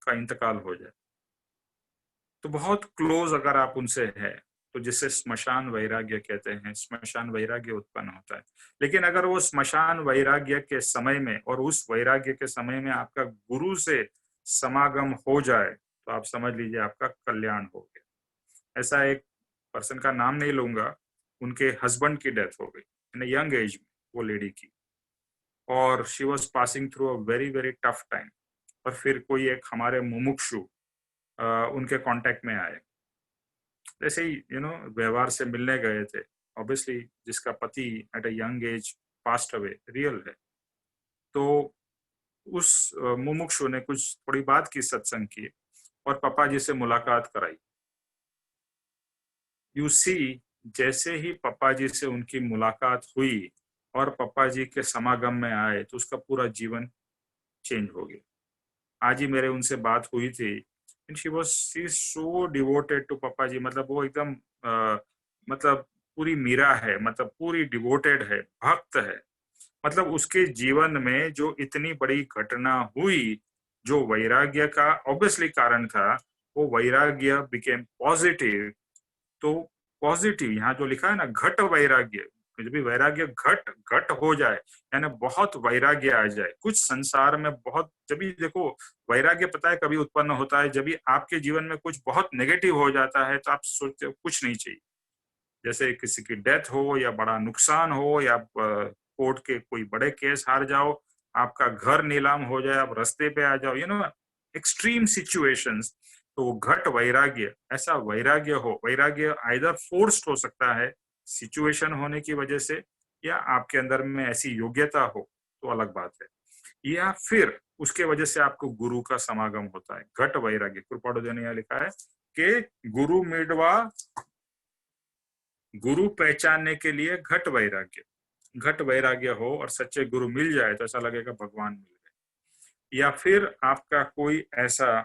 का इंतकाल हो जाए, तो बहुत क्लोज अगर आप उनसे है तो जिसे स्मशान वैराग्य कहते हैं, स्मशान वैराग्य उत्पन्न होता है। लेकिन अगर वो स्मशान वैराग्य के समय में और उस वैराग्य के समय में आपका गुरु से समागम हो जाए तो आप समझ लीजिए आपका कल्याण हो गया। ऐसा एक पर्सन का नाम नहीं लूंगा, उनके हस्बैंड की डेथ हो गई इन यंग एज में, वो लेडी की, और she was passing through a very very tough time. और फिर कोई एक हमारे मुमुक्षु उनके कांटेक्ट में आए, जैसे ही व्यवहार से मिलने गए थे, ऑब्वियसली जिसका पति at a young age passed away, real है। तो उस मुमुक्षु ने कुछ थोड़ी बात की, सत्संग की और पापा जी से मुलाकात कराई। यू सी, जैसे ही पापा जी से उनकी मुलाकात हुई और पापा जी के समागम में आए तो उसका पूरा जीवन चेंज हो गया। आज ही मेरे उनसे बात हुई थी, and she is so devoted to पापा जी, मतलब वो एकदम मतलब पूरी मीरा है, मतलब पूरी डिवोटेड है, भक्त है। मतलब उसके जीवन में जो इतनी बड़ी घटना हुई, जो वैराग्य का ऑब्वियसली कारण था, वो वैराग्य बिकेम पॉजिटिव। तो पॉजिटिव यहाँ जो लिखा है ना, घट वैराग्य, जब भी वैराग्य घट घट हो जाए, यानी बहुत वैराग्य आ जाए। कुछ संसार में बहुत, जब भी देखो वैराग्य पता है कभी उत्पन्न होता है, जब भी आपके जीवन में कुछ बहुत नेगेटिव हो जाता है तो आप सोचते हो कुछ नहीं चाहिए, जैसे किसी की डेथ हो या बड़ा नुकसान हो या कोर्ट के कोई बड़े केस हार जाओ, आपका घर नीलाम हो जाए, आप रास्ते पे आ जाओ, एक्सट्रीम सिचुएशंस, तो वो घट वैराग्य, ऐसा वैराग्य हो। वैराग्य आइदर फोर्स्ड हो सकता है सिचुएशन होने की वजह से, या आपके अंदर में ऐसी योग्यता हो तो अलग बात है, या फिर उसके वजह से आपको गुरु का समागम होता है। घट वैराग्य, कृपाणु देव ने यहाँ लिखा है कि गुरु मिडवा, गुरु पहचानने के लिए घट वैराग्य। घट वैराग्य हो और सच्चे गुरु मिल जाए तो ऐसा लगेगा भगवान मिल गए। या फिर आपका कोई ऐसा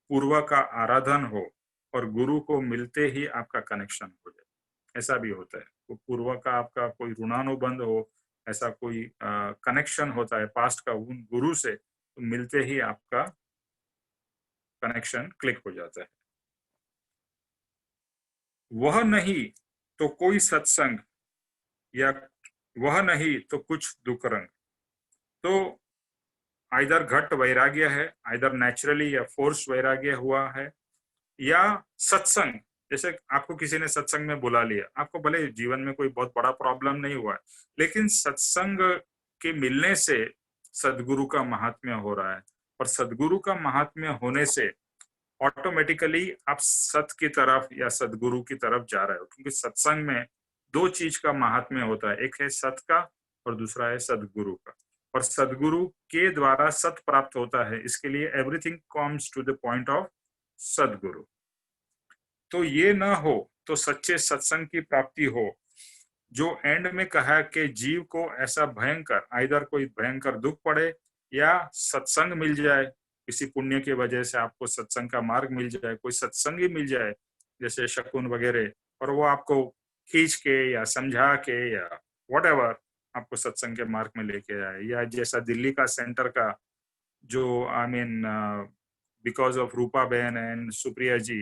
पूर्व का आराधन हो और गुरु को मिलते ही आपका कनेक्शन हो जाए, ऐसा भी होता है। तो पूर्व का आपका कोई ऋणानुबंध हो, ऐसा कोई कनेक्शन होता है पास्ट का उन गुरु से, तो मिलते ही आपका कनेक्शन क्लिक हो जाता है। वह नहीं तो कोई सत्संग, या वह नहीं तो कुछ दुख रंग। तो आइदर घट वैराग्य है, आइदर नेचुरली या फोर्स वैराग्य हुआ है, या सत्संग, जैसे आपको किसी ने सत्संग में बुला लिया, आपको भले जीवन में कोई बहुत बड़ा प्रॉब्लम नहीं हुआ है, लेकिन सत्संग के मिलने से सदगुरु का महात्म्य हो रहा है, और सदगुरु का महात्म्य होने से ऑटोमेटिकली आप सत की तरफ या सदगुरु की तरफ जा रहे हो, क्योंकि सत्संग में दो चीज का महात्म्य होता है, एक है सत का और दूसरा है सदगुरु का, और सदगुरु के द्वारा सत प्राप्त होता है, इसके लिए everything comes to the point of sadguru. तो ये ना हो तो सच्चे सत्संग की प्राप्ति हो, जो एंड में कहा कि जीव को ऐसा भयंकर, आइदर कोई भयंकर दुख पड़े या सत्संग मिल जाए, किसी पुण्य की वजह से आपको सत्संग का मार्ग मिल जाए, कोई सत्संगी मिल जाए जैसे शकुन वगैरह, और वो आपको खींच के या समझा के या व्हाटएवर आपको सत्संग के मार्ग में लेके आए, या जैसा दिल्ली का सेंटर का जो आई मीन बिकॉज ऑफ रूपा बहन एंड सुप्रिया जी,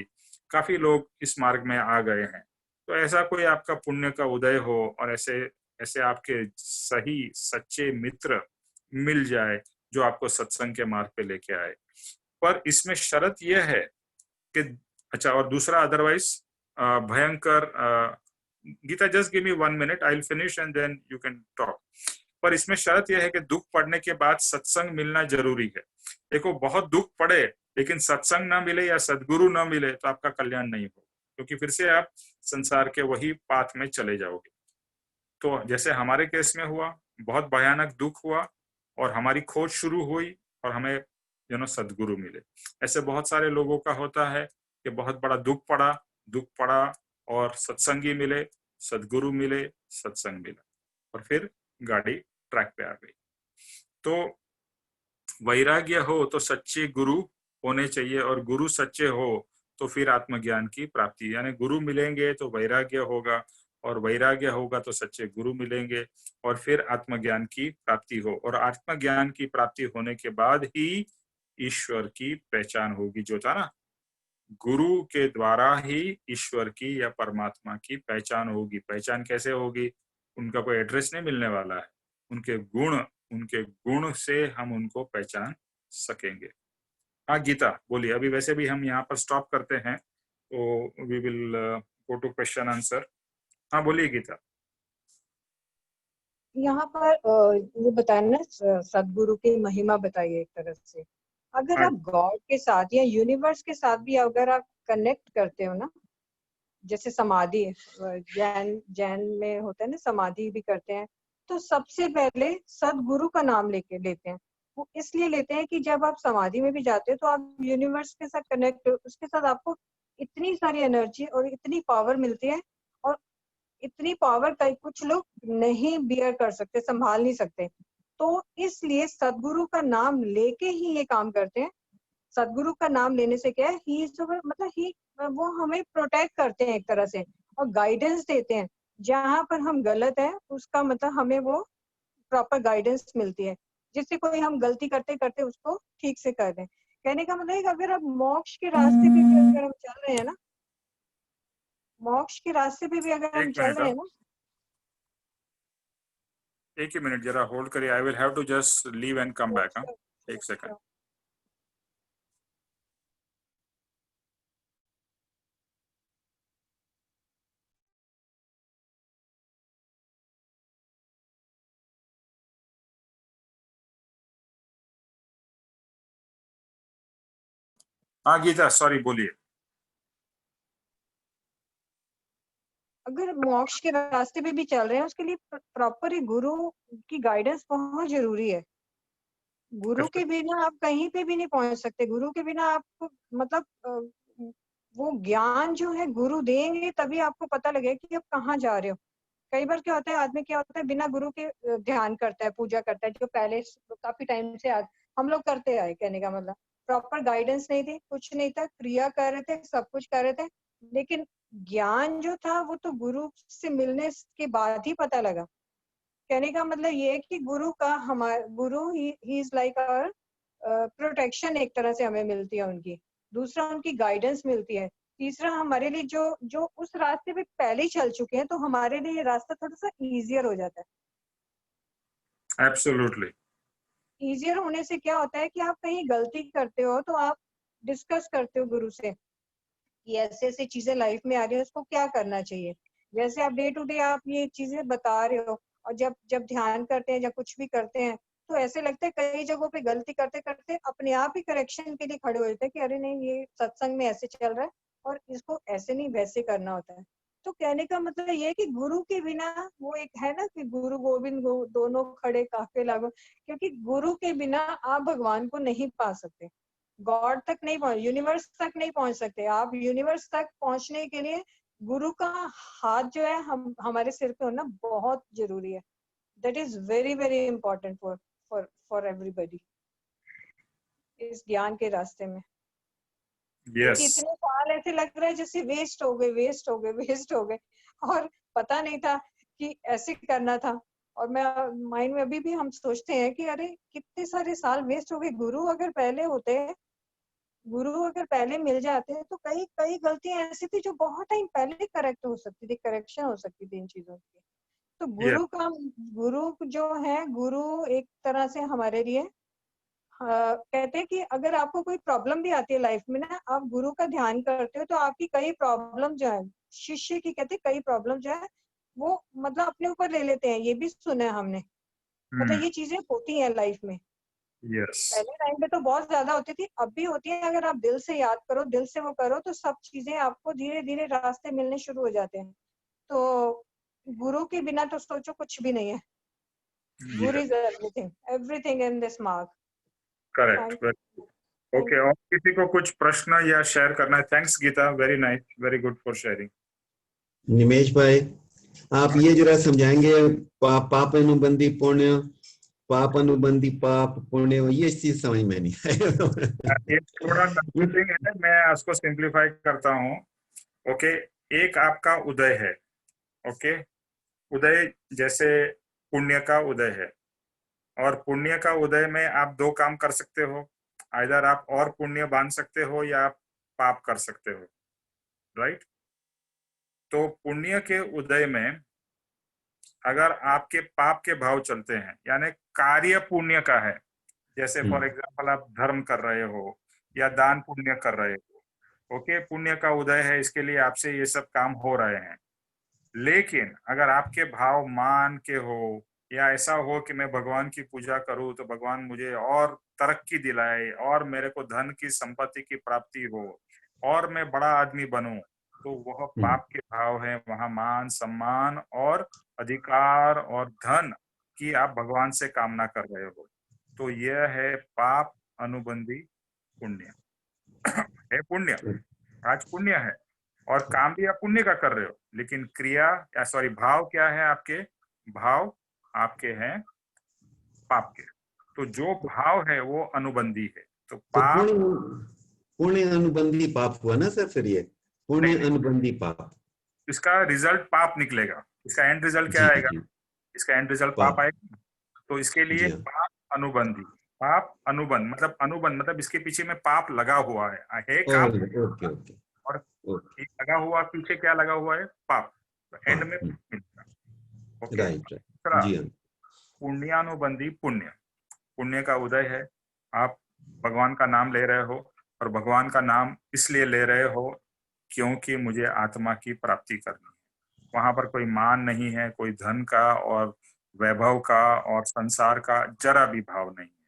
काफी लोग इस मार्ग में आ गए हैं। तो ऐसा कोई आपका पुण्य का उदय हो और ऐसे ऐसे आपके सही सच्चे मित्र मिल जाए जो आपको सत्संग के मार्ग पे लेके आए। पर इसमें शर्त यह है कि अच्छा, और दूसरा अदरवाइज भयंकर, Geeta just give me 1 minute, I will finish and then you can talk. पर इसमें शर्त यह है कि दुख पड़ने के बाद सत्संग मिलना जरूरी है। देखो, बहुत दुख पड़े लेकिन सत्संग ना मिले या सदगुरु ना मिले तो आपका कल्याण नहीं हो, क्योंकि फिर से आप संसार के वही पाथ में चले जाओगे। तो जैसे हमारे केस में हुआ, बहुत भयानक दुख हुआ और हमारी खोज शुरू हुई और हमें सदगुरु मिले। ऐसे बहुत सारे लोगों का होता है कि बहुत बड़ा दुख पड़ा और सत्संगी मिले, सदगुरु मिले, सत्संग मिला और फिर गाड़ी ट्रैक पे आ गई। तो वैराग्य हो तो सच्चे गुरु होने चाहिए, और गुरु सच्चे हो तो फिर आत्मज्ञान की प्राप्ति, यानी गुरु मिलेंगे तो वैराग्य होगा, और वैराग्य होगा तो सच्चे गुरु मिलेंगे और फिर आत्मज्ञान की प्राप्ति हो, और आत्मज्ञान की प्राप्ति होने के बाद ही ईश्वर की पहचान होगी। जो था ना, गुरु के द्वारा ही ईश्वर की या परमात्मा की पहचान होगी। पहचान कैसे होगी? उनका कोई एड्रेस नहीं मिलने वाला है, उनके गुण से हम उनको पहचान सकेंगे। हाँ गीता बोलिए। अभी वैसे भी हम यहाँ पर स्टॉप करते हैं, तो we will go to question answer. हाँ बोलिए गीता। यहाँ पर ये बताया ना, सदगुरु की महिमा बताइए एक तरह से। अगर आप गॉड के साथ या यूनिवर्स के साथ भी अगर आप कनेक्ट करते हो ना, जैसे समाधि जैन में होता है ना, समाधि भी करते हैं, तो सबसे पहले सदगुरु का नाम लेते हैं। वो इसलिए लेते हैं कि जब आप समाधि में भी जाते हो तो आप यूनिवर्स के साथ कनेक्ट, उसके साथ आपको इतनी सारी एनर्जी और इतनी पावर मिलती है, और इतनी पावर कई कुछ लोग नहीं बियर कर सकते, संभाल नहीं सकते। तो इसलिए सदगुरु का नाम लेके ही ये काम करते हैं। सदगुरु का नाम लेने से क्या है, वो हमें प्रोटेक्ट करते हैं एक तरह से, और गाइडेंस देते हैं। जहाँ पर हम गलत है उसका मतलब हमें वो प्रॉपर गाइडेंस मिलती है, जिससे कोई हम गलती करते करते उसको ठीक से कर दें। कहने का मतलब है कि अगर आप मोक्ष के रास्ते पे भी अगर हम चल रहे हैं ना, मोक्ष के रास्ते पे भी अगर हम चल रहे हैं ना, एक ही मिनट जरा होल्ड करिए। I will have to just leave and come back. हाँ, एक सेकंड। हाँ गीता सॉरी बोलिए। अगर मोक्ष के रास्ते पे भी चल रहे हैं उसके लिए प्रॉपर गुरु की गाइडेंस बहुत जरूरी है। गुरु के बिना आप कहीं पे भी नहीं पहुंच सकते। गुरु के बिना आपको मतलब वो ज्ञान जो है गुरु देंगे तभी आपको पता लगेगा कि आप कहाँ जा रहे हो। कई बार क्या होता है, आदमी क्या होता है बिना गुरु के ध्यान करता है, पूजा करता है, जो पहले काफी टाइम से हम लोग करते आए, कहने का मतलब। प्रॉपर गाइडेंस नहीं थी, कुछ नहीं था, क्रिया कर रहे थे, सब कुछ कर रहे थे, लेकिन ज्ञान जो था वो तो गुरु से मिलने के बाद ही पता लगा। कहने का मतलब ये है कि गुरु का हमारा गुरु ही इज लाइक आवर प्रोटेक्शन, एक तरह से हमें मिलती है उनकी। दूसरा उनकी गाइडेंस मिलती है। तीसरा हमारे लिए जो जो उस रास्ते पे पहले ही चल चुके हैं, तो हमारे लिए ये रास्ता थोड़ा सा इजियर हो जाता है। एब्सोल्युटली। इजियर होने से क्या होता है कि आप कहीं गलती करते हो तो आप डिस्कस करते हो गुरु से कि ऐसे ऐसे चीजें लाइफ में आ रही है, उसको क्या करना चाहिए। जैसे आप डे टू डे आप ये चीजें बता रहे हो, और जब जब ध्यान करते हैं या कुछ भी करते हैं तो ऐसे लगता है कई जगहों पे गलती करते करते अपने आप ही करेक्शन के लिए खड़े हो जाते हैं कि अरे नहीं, ये सत्संग में ऐसे चल रहा है और इसको ऐसे नहीं वैसे करना होता है। तो कहने का मतलब ये है कि गुरु के बिना, वो एक है ना कि गुरु गोविंद दोनों खड़े काफे लागू, क्योंकि गुरु के बिना आप भगवान को नहीं पा सकते, गॉड तक नहीं पहुंच, यूनिवर्स तक नहीं पहुंच सकते। आप यूनिवर्स तक पहुंचने के लिए गुरु का हाथ जो है हमारे सिर पे होना बहुत जरूरी है। That is very very important for everybody इस ज्ञान के रास्ते में। क्योंकि यस। इतने साल ऐसे लग रहा है जैसे वेस्ट हो गए और पता नहीं था कि ऐसे करना था। और मैं माइंड में अभी भी हम सोचते हैं कि अरे कितने सारे साल वेस्ट हो गए। गुरु अगर पहले मिल जाते हैं तो कई कई गलतियां ऐसी थी जो बहुत टाइम पहले करेक्ट हो सकती थी, करेक्शन हो सकती थी इन चीजों की। तो गुरु जो है, गुरु एक तरह से हमारे लिए कहते हैं कि अगर आपको कोई प्रॉब्लम भी आती है लाइफ में ना, आप गुरु का ध्यान करते हो तो आपकी कई प्रॉब्लम जो है, शिष्य की कहते हैं कई प्रॉब्लम जो है वो मतलब अपने ऊपर ले लेते हैं। ये भी सुना है हमने, मतलब ये चीजें होती हैं लाइफ में। यस। पहले टाइम पे तो बहुत ज्यादा होती थी, अब भी होती है। अगर आप दिल से याद करो, दिल से वो करो, तो सब चीजें आपको धीरे धीरे रास्ते मिलने शुरू हो जाते हैं। तो गुरु के बिना तो सोचो कुछ भी नहीं है। Guru is everything in this marg. Correct. Okay, और किसी को कुछ प्रश्न या शेयर करना है? Thanks Geeta, very nice, very good for sharing. Nimesh भाई, आप ये जरा समझाएंगे पाप अनुबंधी पुण्य, पाप अनुबंधी पाप पुण्य, ये चीज समझ में नहीं ये थोड़ा कंफ्यूजिंग है, मैं उसको सिंप्लीफाई करता हूँ। ओके, एक आपका उदय है। ओके, उदय जैसे पुण्य का उदय है, और पुण्य का उदय में आप दो काम कर सकते हो। आइदर आप और पुण्य बांध सकते हो या आप पाप कर सकते हो, राइट। तो पुण्य के उदय में अगर आपके पाप के भाव चलते हैं, यानी कार्य पुण्य का है, जैसे फॉर एग्जांपल आप धर्म कर रहे हो या दान पुण्य कर रहे हो, ओके, पुण्य का उदय है, इसके लिए आपसे ये सब काम हो रहे हैं। लेकिन अगर आपके भाव मान के हो, या ऐसा हो कि मैं भगवान की पूजा करूं तो भगवान मुझे और तरक्की दिलाए, और मेरे को धन की संपत्ति की प्राप्ति हो, और मैं बड़ा आदमी बनूं, तो वह पाप के भाव है। वहां मान सम्मान और अधिकार और धन की आप भगवान से कामना कर रहे हो, तो यह है पाप अनुबंधी पुण्य है। पुण्य आज पुण्य है, और काम भी आप पुण्य का कर रहे हो, लेकिन क्रिया या सॉरी भाव क्या है आपके? भाव आपके हैं पाप के। तो जो भाव है वो अनुबंधी है। तो पाप पुण्य अनुबंधी पाप हुआ ना सर? फिर ये पुण्य अनुबंधी पाप, इसका रिजल्ट पाप निकलेगा। इसका एंड रिजल्ट क्या आएगा? इसका एंड रिजल्ट पाप आएगा। तो इसके लिए पाप अनुबंधी, पाप अनुबंध मतलब अनुबंध मतलब इसके पीछे में पाप लगा हुआ है काम। और एक लगा हुआ पीछे क्या लगा हुआ है? पाप। तो एंड में मिलेगा। ओके, पुण्यानुबंधी पुण्य, पुण्य का उदय है। आप भगवान का नाम ले रहे हो, और भगवान का नाम इसलिए ले रहे हो क्योंकि मुझे आत्मा की प्राप्ति करनी है। वहां पर कोई मान नहीं है, कोई धन का और वैभव का और संसार का जरा भी भाव नहीं है।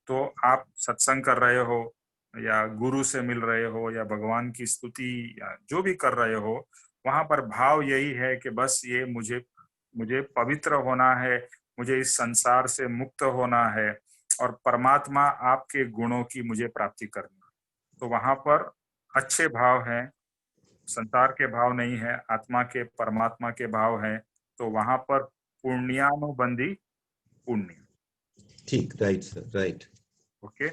तो आप सत्संग कर रहे हो, या गुरु से मिल रहे हो, या भगवान की स्तुति या जो भी कर रहे हो, वहां पर भाव यही है कि बस ये मुझे पवित्र होना है, मुझे इस संसार से मुक्त होना है, और परमात्मा आपके गुणों की मुझे प्राप्ति करनी है। तो वहां पर अच्छे भाव हैं, संसार के भाव नहीं है, आत्मा के परमात्मा के भाव हैं। तो वहां पर पुण्यानुबंधी पुण्य। ठीक, right sir, right. Okay,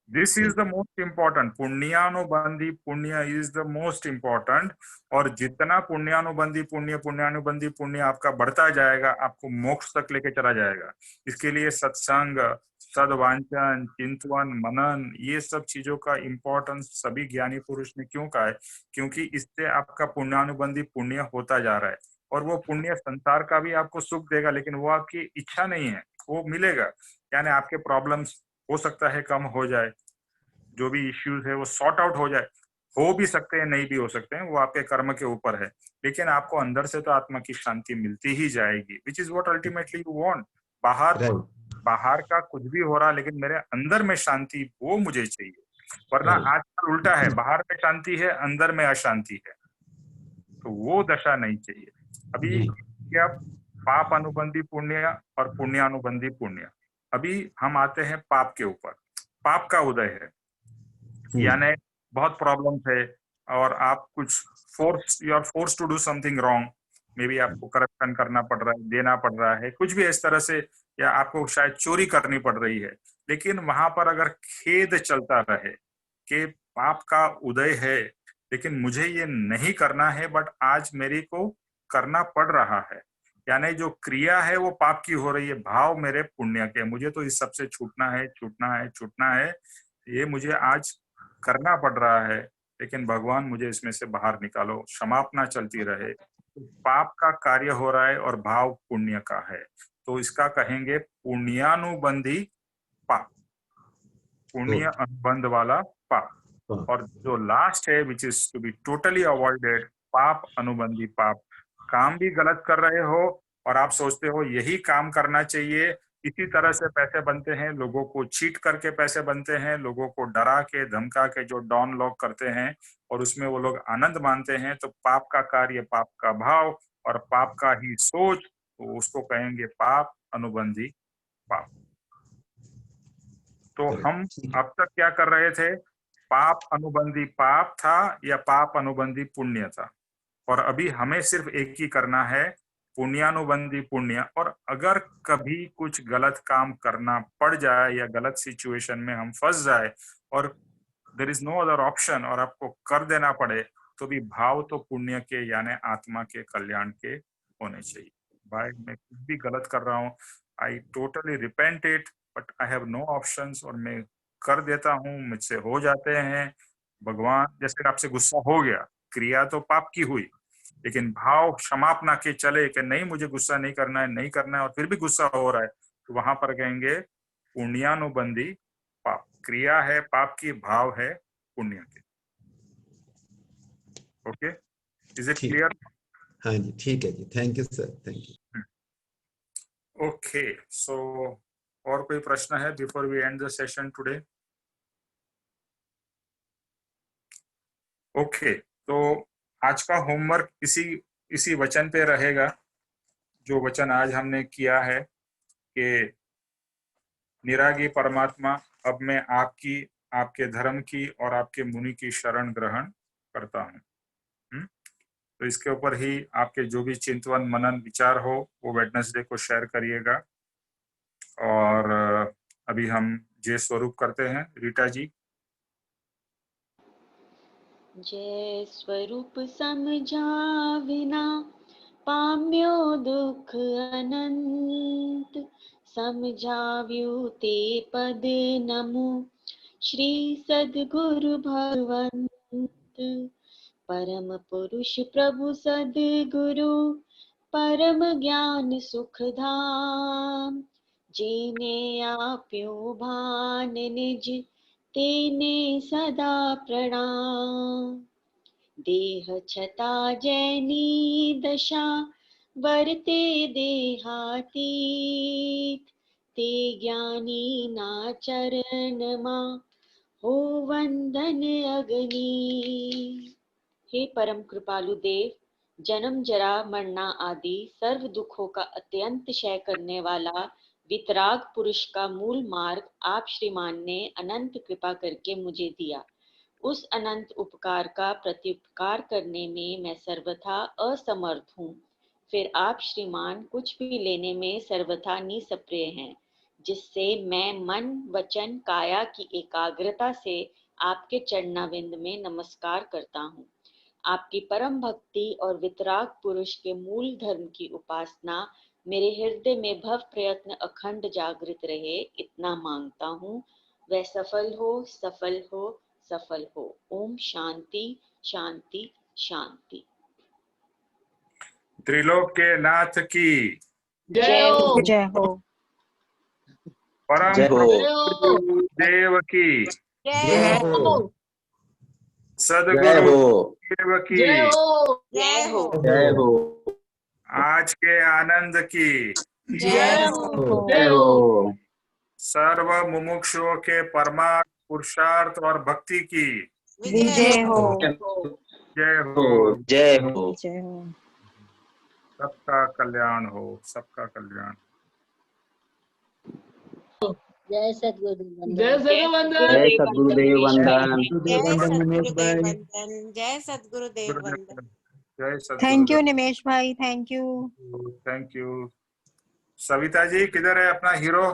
this is the most important. पुण्यानुबंधी पुण्य इज द मोस्ट इम्पोर्टेंट। और जितना पुण्यानुबंधी पुण्य आपका बढ़ता जाएगा, आपको मोक्ष तक लेके चला जाएगा। इसके लिए सत्संग, सद्वांचन, चिंतवन, मनन, ये सब चीजों का इम्पोर्टेंस सभी ज्ञानी पुरुष ने क्यों कहा है? क्योंकि इससे आपका पुण्यानुबंधी पुण्य होता जा रहा है। और वो पुण्य संसार का भी आपको सुख देगा, लेकिन वो आपकी इच्छा नहीं है, वो मिलेगा। यानी आपके प्रॉब्लम्स हो सकता है कम हो जाए, जो भी इश्यूज है वो सॉर्ट आउट हो जाए। हो भी सकते हैं, नहीं भी हो सकते हैं, वो आपके कर्म के ऊपर है। लेकिन आपको अंदर से तो आत्मा की शांति मिलती ही जाएगी, which is what ultimately you want. बाहर का कुछ भी हो रहा, लेकिन मेरे अंदर में शांति, वो मुझे चाहिए। वरना आजकल उल्टा है, बाहर में शांति है, अंदर में अशांति है। तो वो दशा नहीं चाहिए। अभी क्या पाप अनुबंधी पुण्य और पुण्यानुबंधी पुण्य। अभी हम आते हैं पाप के ऊपर। पाप का उदय है, यानी बहुत प्रॉब्लम है और आप कुछ you are force to do something wrong. Maybe आपको करप्शन करना पड़ रहा है, देना पड़ रहा है, कुछ भी इस तरह से, या आपको शायद चोरी करनी पड़ रही है। लेकिन वहां पर अगर खेद चलता रहे कि पाप का उदय है, लेकिन मुझे ये नहीं करना है, बट आज मेरे को करना पड़ रहा है, यानी जो क्रिया है वो पाप की हो रही है, भाव मेरे पुण्य के, मुझे तो इस सबसे छूटना है, छूटना है, छूटना है, ये मुझे आज करना पड़ रहा है। लेकिन भगवान मुझे इसमें से बाहर निकालो, क्षमापना चलती रहे। तो पाप का कार्य हो रहा है और भाव पुण्य का है, तो इसका कहेंगे पुण्यानुबंधी पाप, पुण्य अनुबंध वाला पाप। और जो लास्ट है, which is to be totally avoided, पाप अनुबंधी पाप। काम भी गलत कर रहे हो और आप सोचते हो यही काम करना चाहिए, इसी तरह से पैसे बनते हैं, लोगों को चीट करके पैसे बनते हैं, लोगों को डरा के धमका के जो डॉन लोग करते हैं और उसमें वो लोग आनंद मानते हैं। तो पाप का कार्य, पाप का भाव और पाप का ही सोच, तो उसको कहेंगे पाप अनुबंधी पाप। तो हम अब तक क्या कर रहे थे? पाप अनुबंधी पाप था या पाप अनुबंधी पुण्य था? और अभी हमें सिर्फ एक ही करना है, पुण्यानुबंधी पुण्य। और अगर कभी कुछ गलत काम करना पड़ जाए या गलत सिचुएशन में हम फंस जाए और there is no other option और आपको कर देना पड़े, तो भी भाव तो पुण्य के, यानी आत्मा के कल्याण के होने चाहिए। भाई मैं कुछ भी गलत कर रहा हूँ, I totally repent it, but I have no options, और मैं कर देता हूँ, मुझसे हो जाते हैं। भगवान जैसे आपसे गुस्सा हो गया, क्रिया तो पाप की हुई, लेकिन भाव क्षमापना के चले कि नहीं मुझे गुस्सा नहीं करना है, नहीं करना है, और फिर भी गुस्सा हो रहा है, तो वहां पर कहेंगे पुण्यानुबंधी पाप। क्रिया है पाप की, भाव है पुण्य के। Okay, is it clear? हाँ जी, ठीक है जी, thank you sir, thank you. Okay, so और कोई प्रश्न है before we end the session today? Okay, तो आज का होमवर्क इसी वचन पे रहेगा, जो वचन आज हमने किया है कि निरागी परमात्मा, अब मैं आपकी, आपके धर्म की और आपके मुनि की शरण ग्रहण करता हूँ। तो इसके ऊपर ही आपके जो भी चिंतवन मनन विचार हो वो वेडनेसडे को शेयर करिएगा। और अभी हम जय स्वरूप करते हैं। रीटा जी। जय स्वरूप समझाविना पाम्यो दुख अनंत, समझाव्यू ते पद नमो श्री सद्गुरु भगवंत। परम पुरुष प्रभु सद्गुरु परम ज्ञान सुख धाम, जिने आप्यो भान निज तेने सदा प्रणाम। देह छता जैनी दशा वर्ते देहातीत, ते ज्ञानी ना चरण मा हो वंदन अग्नि। हे परम कृपालु देव, जन्म जरा मरना आदि सर्व दुखों का अत्यंत क्षय करने वाला वितराग पुरुष का मूल मार्ग आप श्रीमान ने अनंत कृपा करके मुझे दिया। उस अनंत उपकार का प्रत्युपकार करने में मैं सर्वथा असमर्थ हूँ। फिर आप श्रीमान कुछ भी लेने में सर्वथा निसप्रिय हैं। जिससे मैं मन वचन काया की एकाग्रता से आपके चरणाविंद में नमस्कार करता हूँ। आपकी परम भक्ति और वितराग पुरुष के मूल धर्म की उपासना मेरे हृदय में भव प्रयत्न अखंड जागृत रहे, इतना मांगता हूँ। वह सफल हो, सफल हो, सफल हो। ओम शांति शांति शांति। त्रिलोक के नाथ की जय हो। जय हो। परम जय हो। प्रभु देव की जय हो। सदगुरु जय हो। देव की जय हो। जय हो। आज के आनंद की जय हो। जय हो। सर्व मुमुक्षुओं के परमार्थ पुरुषार्थ और भक्ति की जय हो। जय हो। जय हो। जय हो। सबका कल्याण हो, सबका कल्याण। जय सद्गुरुदेव जय सद्गुरुदेव वंदन। निमेश भाई। जय सद्गुरुदेव वंदन। जय थैंक यू सद्गुरुदेव। निमेश भाई, thank you. Thank you. Savita ji किधर है अपना हीरो?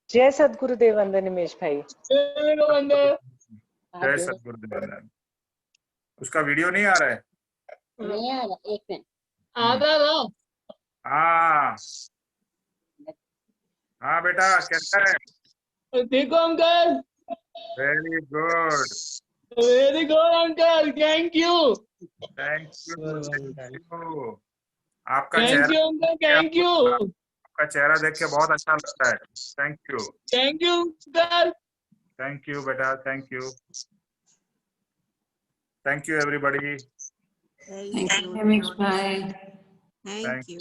जय सद्गुरुदेव वंदन निमेश भाई। जय सद्गुरुदेव। उसका वीडियो नहीं आ रहा है? नहीं आ रहा, एक मिनट। हाँ हाँ बेटा, कैसा है? देखो uncle, very good, very good uncle, thank you, thank you. आपका थैंक चेहरा, यू अंकल, थैंक यू, आपका चेहरा देख के बहुत अच्छा लगता है। Thank you, thank you uncle, thank you बेटा, thank you, thank you everybody. Thank you. Thank thank you.